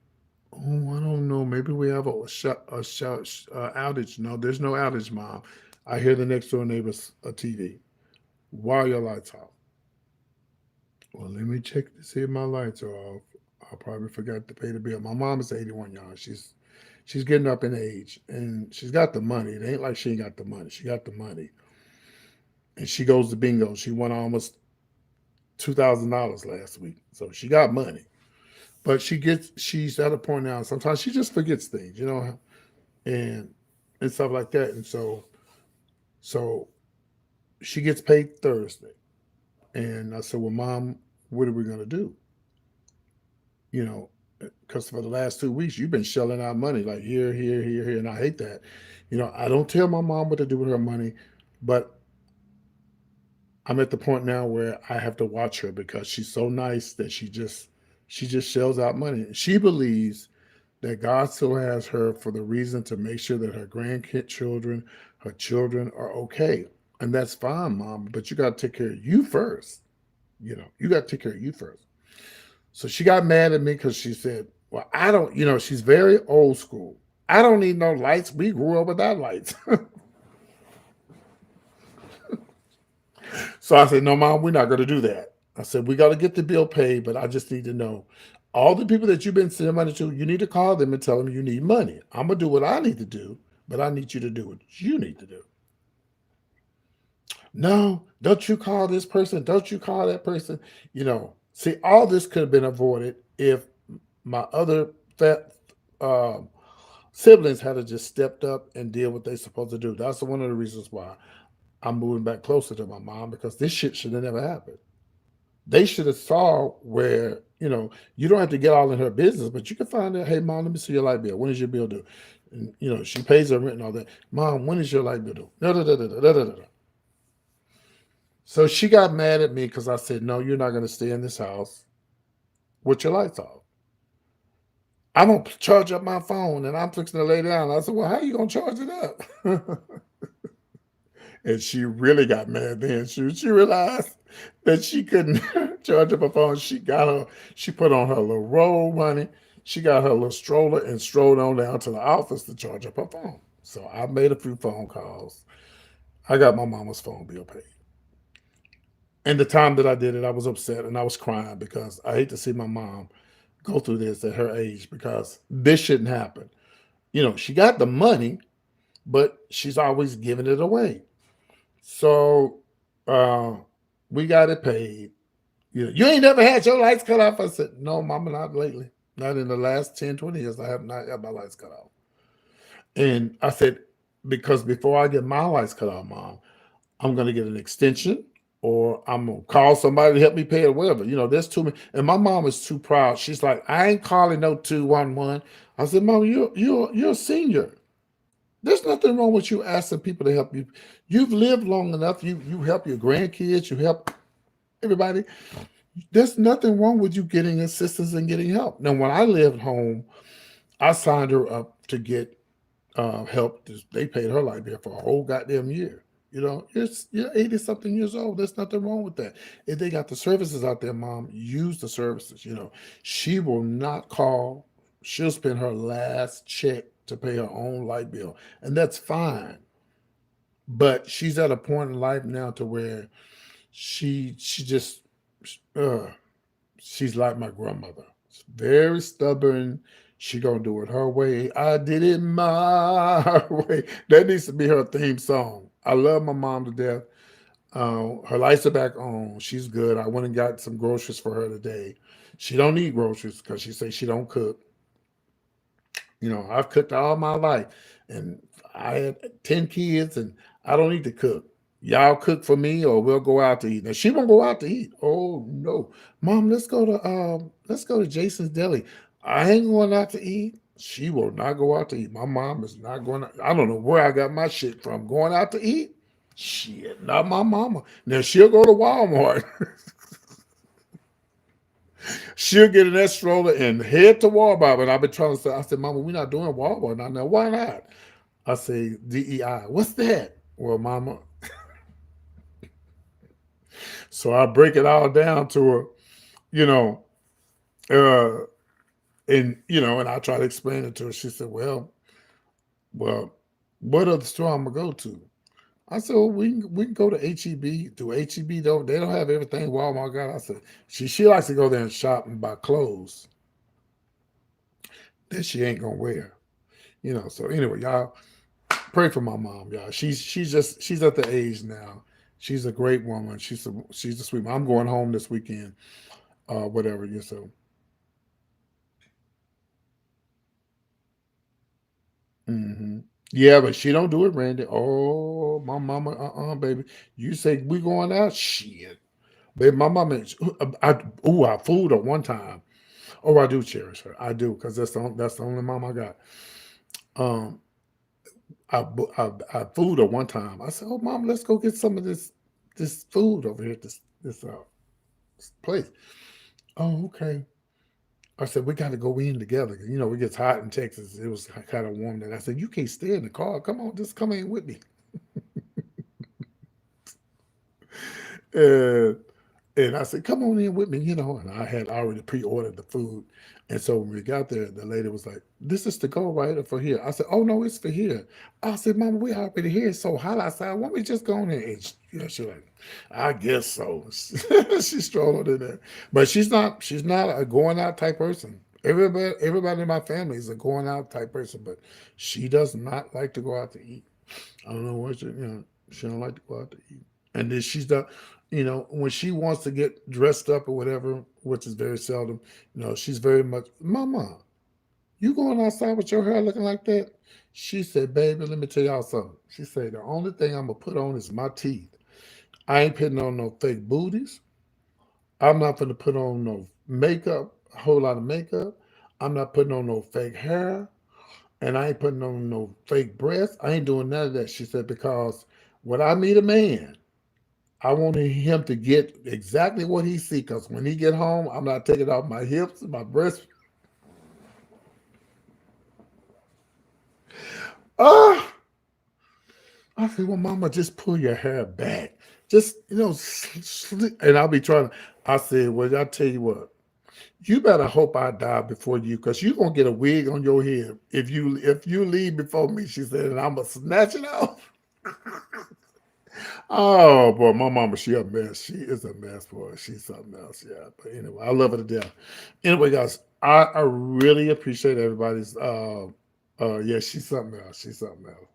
Oh, I don't know. Maybe we have a outage. No, there's no outage, Mom. I hear the next door neighbor's TV. Why are your lights off? Well, let me check to see if my lights are off. I probably forgot to pay the bill. My mom is 81, y'all. she's getting up in age, and she's got the money. It ain't like she ain't got the money. She got the money, and she goes to bingo. She won almost $2,000 last week, so she got money. But she's at a point now. Sometimes she just forgets things, and stuff like that. And so she gets paid Thursday, and I said, "Well, Mom, what are we gonna do?" You know, because for the last 2 weeks you've been shelling out money like here, here, here, here, and I hate that. I don't tell my mom what to do with her money, but I'm at the point now where I have to watch her because she's so nice that she just shells out money. She believes that God still has her for the reason to make sure that her grandchildren, her children are okay. And that's fine, Mom, but you got to take care of you first. You got to take care of you first. So she got mad at me because she said, "Well, I don't," she's very old school. "I don't need no lights. We grew up without lights." So I said, "No, Mom, we're not going to do that." I said, "We got to get the bill paid, but I just need to know all the people that you've been sending money to, you need to call them and tell them you need money. I'm going to do what I need to do, but I need you to do what you need to do." "No, don't you call this person. Don't you call that person." See, all this could have been avoided if my other fat um, siblings had to just stepped up and did what they supposed to do. That's one of the reasons why I'm moving back closer to my mom, because this shit should have never happened. They should have saw where, you don't have to get all in her business, but you can find out, "Hey, Mom, let me see your light bill. When is your bill due?" And, she pays her rent and all that. "Mom, when is your light bill due?" Da, da, da, da, da, da, da, da. So she got mad at me because I said, "No, you're not going to stay in this house with your lights off. I'm going to charge up my phone and I'm fixing to lay down." I said, "Well, how you going to charge it up?" And she really got mad then. She realized that she couldn't charge up her phone. She put on her little roll money. She got her little stroller and strolled on down to the office to charge up her phone. So I made a few phone calls. I got my mama's phone bill paid. And the time that I did it, I was upset and I was crying because I hate to see my mom go through this at her age, because this shouldn't happen. She got the money, but she's always giving it away. So uh, we got it paid. "You ain't never had your lights cut off." I said, "No, Mama, not lately. Not in the last 10, 20 years. I have not had my lights cut off." And I said, "Because before I get my lights cut off, Mom, I'm going to get an extension, or I'm going to call somebody to help me pay it, whatever. There's too many." And my mom is too proud. She's like, "I ain't calling no 211." I said, "Mom, you're a senior. There's nothing wrong with you asking people to help you. You've lived long enough. You help your grandkids. You help everybody. There's nothing wrong with you getting assistance and getting help." Now, when I lived home, I signed her up to get help. They paid her light bill for a whole goddamn year. You're 80 something years old. There's nothing wrong with that. If they got the services out there, Mom, use the services. She will not call. She'll spend her last check to pay her own light bill, and that's fine. But she's at a point in life now to where she just uh, she's like my grandmother. She's very stubborn. She gonna do it her way. I did it my way. That needs to be her theme song. I love my mom to death. Her lights are back on. She's good. I went and got some groceries for her today. She don't need groceries because she says she don't cook. I've cooked all my life, and I had 10 kids, and I don't need to cook. Y'all cook for me, or we'll go out to eat. Now she won't go out to eat. "Oh no, Mom, let's go to Jason's Deli." I ain't going out to eat. She will not go out to eat. My mom is not going out. I don't know where I got my shit from. Going out to eat? Shit, not my mama. Now she'll go to Walmart. She'll get in that stroller and head to Walmart. But I've been trying to say, I said, "Mama, we're not doing Walmart now." "Why not?" I say, "DEI. What's that?" "Well, Mama." So I break it all down to her, you know, uh, and I try to explain it to her. She said, well, what other store I'm gonna go to?" I said, "Well, we can go to HEB. Do HEB though? They don't have everything Walmart got." I said, she likes to go there and shop and buy clothes that she ain't gonna wear. So anyway, y'all pray for my mom, y'all. She's at the age now. She's a great woman. She's a sweet mom. I'm going home this weekend, whatever. Yeah, so. Hmm. Yeah, but she don't do it, Randy. Oh, my mama, baby. You say we going out? Shit, baby. My mama, I fooled her one time. Oh, I do cherish her. I do, because that's the only mom I got. Um, I fooled her one time. I said, "Oh, mom, let's go get some of this food over here at this place." Oh, okay. I said, "We got to go in together. It gets hot in Texas. It was kind of warm." Then I said, "You can't stay in the car. Come on, just come in with me." And And I said, "Come on in with me." And I had already pre-ordered the food. And so when we got there, the lady was like, "This is to go, right, or for here?" I said, "Oh, no, it's for here." I said, "Mama, we already here. It's so hot outside. Why don't we just go in there?" And she like, "I guess so." She strolled in there. But she's not a going out type person. Everybody in my family is a going out type person, but she does not like to go out to eat. I don't know what she don't like to go out to eat. And then she's the, when she wants to get dressed up or whatever, which is very seldom, she's very much, "Mama, you going outside with your hair looking like that?" She said, "Baby, let me tell y'all something." She said, "The only thing I'm gonna put on is my teeth. I ain't putting on no fake booties. I'm not gonna put on no makeup, a whole lot of makeup. I'm not putting on no fake hair. And I ain't putting on no fake breasts. I ain't doing none of that." She said, "Because when I meet a man, I want him to get exactly what he see. Because when he get home, I'm not taking off my hips, my breasts." Ah, I said, "Well, Mama, just pull your hair back. Just And I'll be trying to. I said, "Well, I tell you what. You better hope I die before you, because you're gonna get a wig on your head if you leave before me." She said, "And I'm gonna snatch it off." Oh boy, my mama, she a mess. She is a mess, boy. She's something else. Yeah. But anyway, I love her to death. Anyway, guys, I really appreciate everybody's yeah, she's something else. She's something else.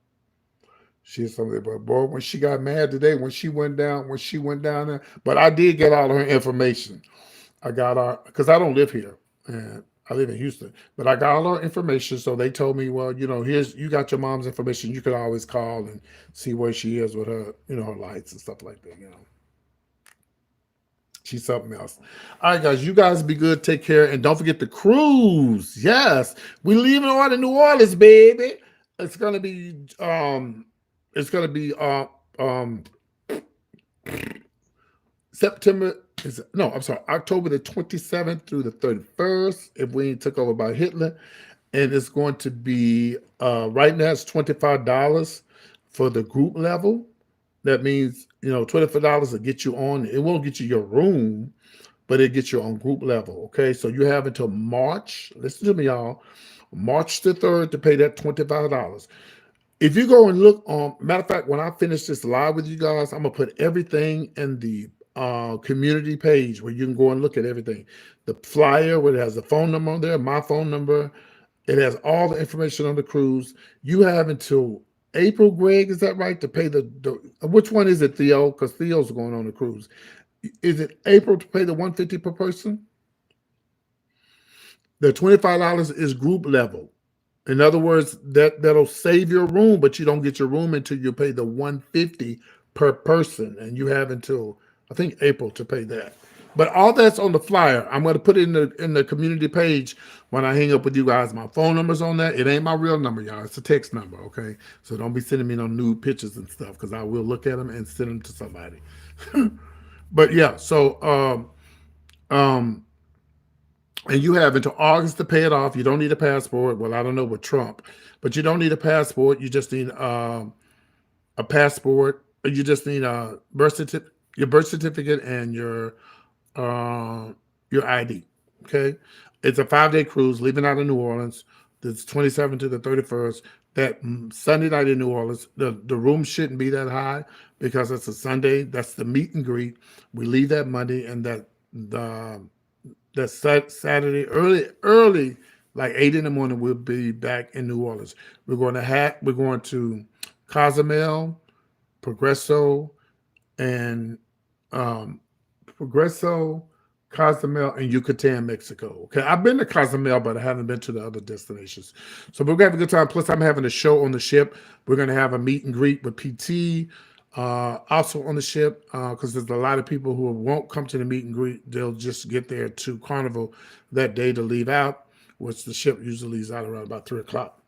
She's something. But boy, when she got mad today, when she went down there, but I did get all her information. I got our, because I don't live here, and I live in Houston, but I got all her information. So they told me, "Well, here's, you got your mom's information. You could always call and see where she is with her, her lights and stuff like that. She's something else." All right, guys, you guys be good. Take care, and don't forget the cruise. Yes, we leaving on to New Orleans, baby. It's gonna be it's gonna be um September is, no, I'm sorry, October the 27th through the 31st, if we ain't took over by Hitler. And it's going to be right now it's $25 for the group level. That means, $25 will get you on. It won't get you your room, but it gets you on group level. Okay. So you have until March. Listen to me, y'all. March the 3rd to pay that $25. If you go and look on, matter of fact, when I finish this live with you guys, I'm gonna put everything in the community page where you can go and look at everything. The flyer where it has the phone number on there, my phone number. It has all the information on the cruise. You have until April, Greg, is that right? To pay which one is it, Theo? Because Theo's going on the cruise. Is it April to pay the 150 per person? The $25 is group level. In other words, that'll save your room, but you don't get your room until you pay the 150 per person, and you have until, I think, April to pay that. But all that's on the flyer. I'm going to put it in the community page when I hang up with you guys. My phone number's on that. It ain't my real number, y'all. It's a text number, okay? So don't be sending me no nude pictures and stuff, because I will look at them and send them to somebody. But yeah, so um and you have until August to pay it off. You don't need a passport. Well, I don't know with Trump, but you don't need a passport. You just need a passport. You just need your birth certificate, and your ID. Okay, it's a 5-day cruise leaving out of New Orleans. It's 27th to the 31st. That Sunday night in New Orleans, the room shouldn't be that high because it's a Sunday. That's the meet and greet. We leave that Monday, and that Saturday early, like 8 in the morning. We'll be back in New Orleans. We're going to Cozumel, Progreso, and um, Progreso, Cozumel, and Yucatan, Mexico. Okay, I've been to Cozumel, but I haven't been to the other destinations. So we're gonna have a good time. Plus, I'm having a show on the ship. We're gonna have a meet and greet with PT. Also on the ship, because there's a lot of people who won't come to the meet and greet. They'll just get there to Carnival that day to leave out, which the ship usually leaves out around about 3 o'clock.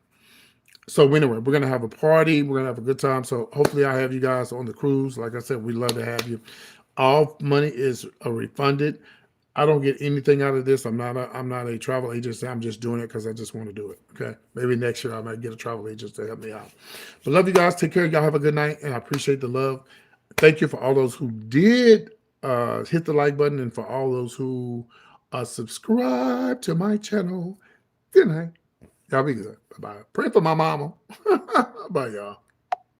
So anyway, we're gonna have a party. We're gonna have a good time. So hopefully, I have you guys on the cruise. Like I said, we love to have you. All money is refunded. I don't get anything out of this. I'm not a travel agency. I'm just doing it because I just want to do it. Okay. Maybe next year I might get a travel agent to help me out. But love you guys. Take care. Y'all have a good night, and I appreciate the love. Thank you for all those who did hit the like button, and for all those who subscribe to my channel. Good night. Y'all be good. Bye bye. Pray for my mama. Bye, y'all.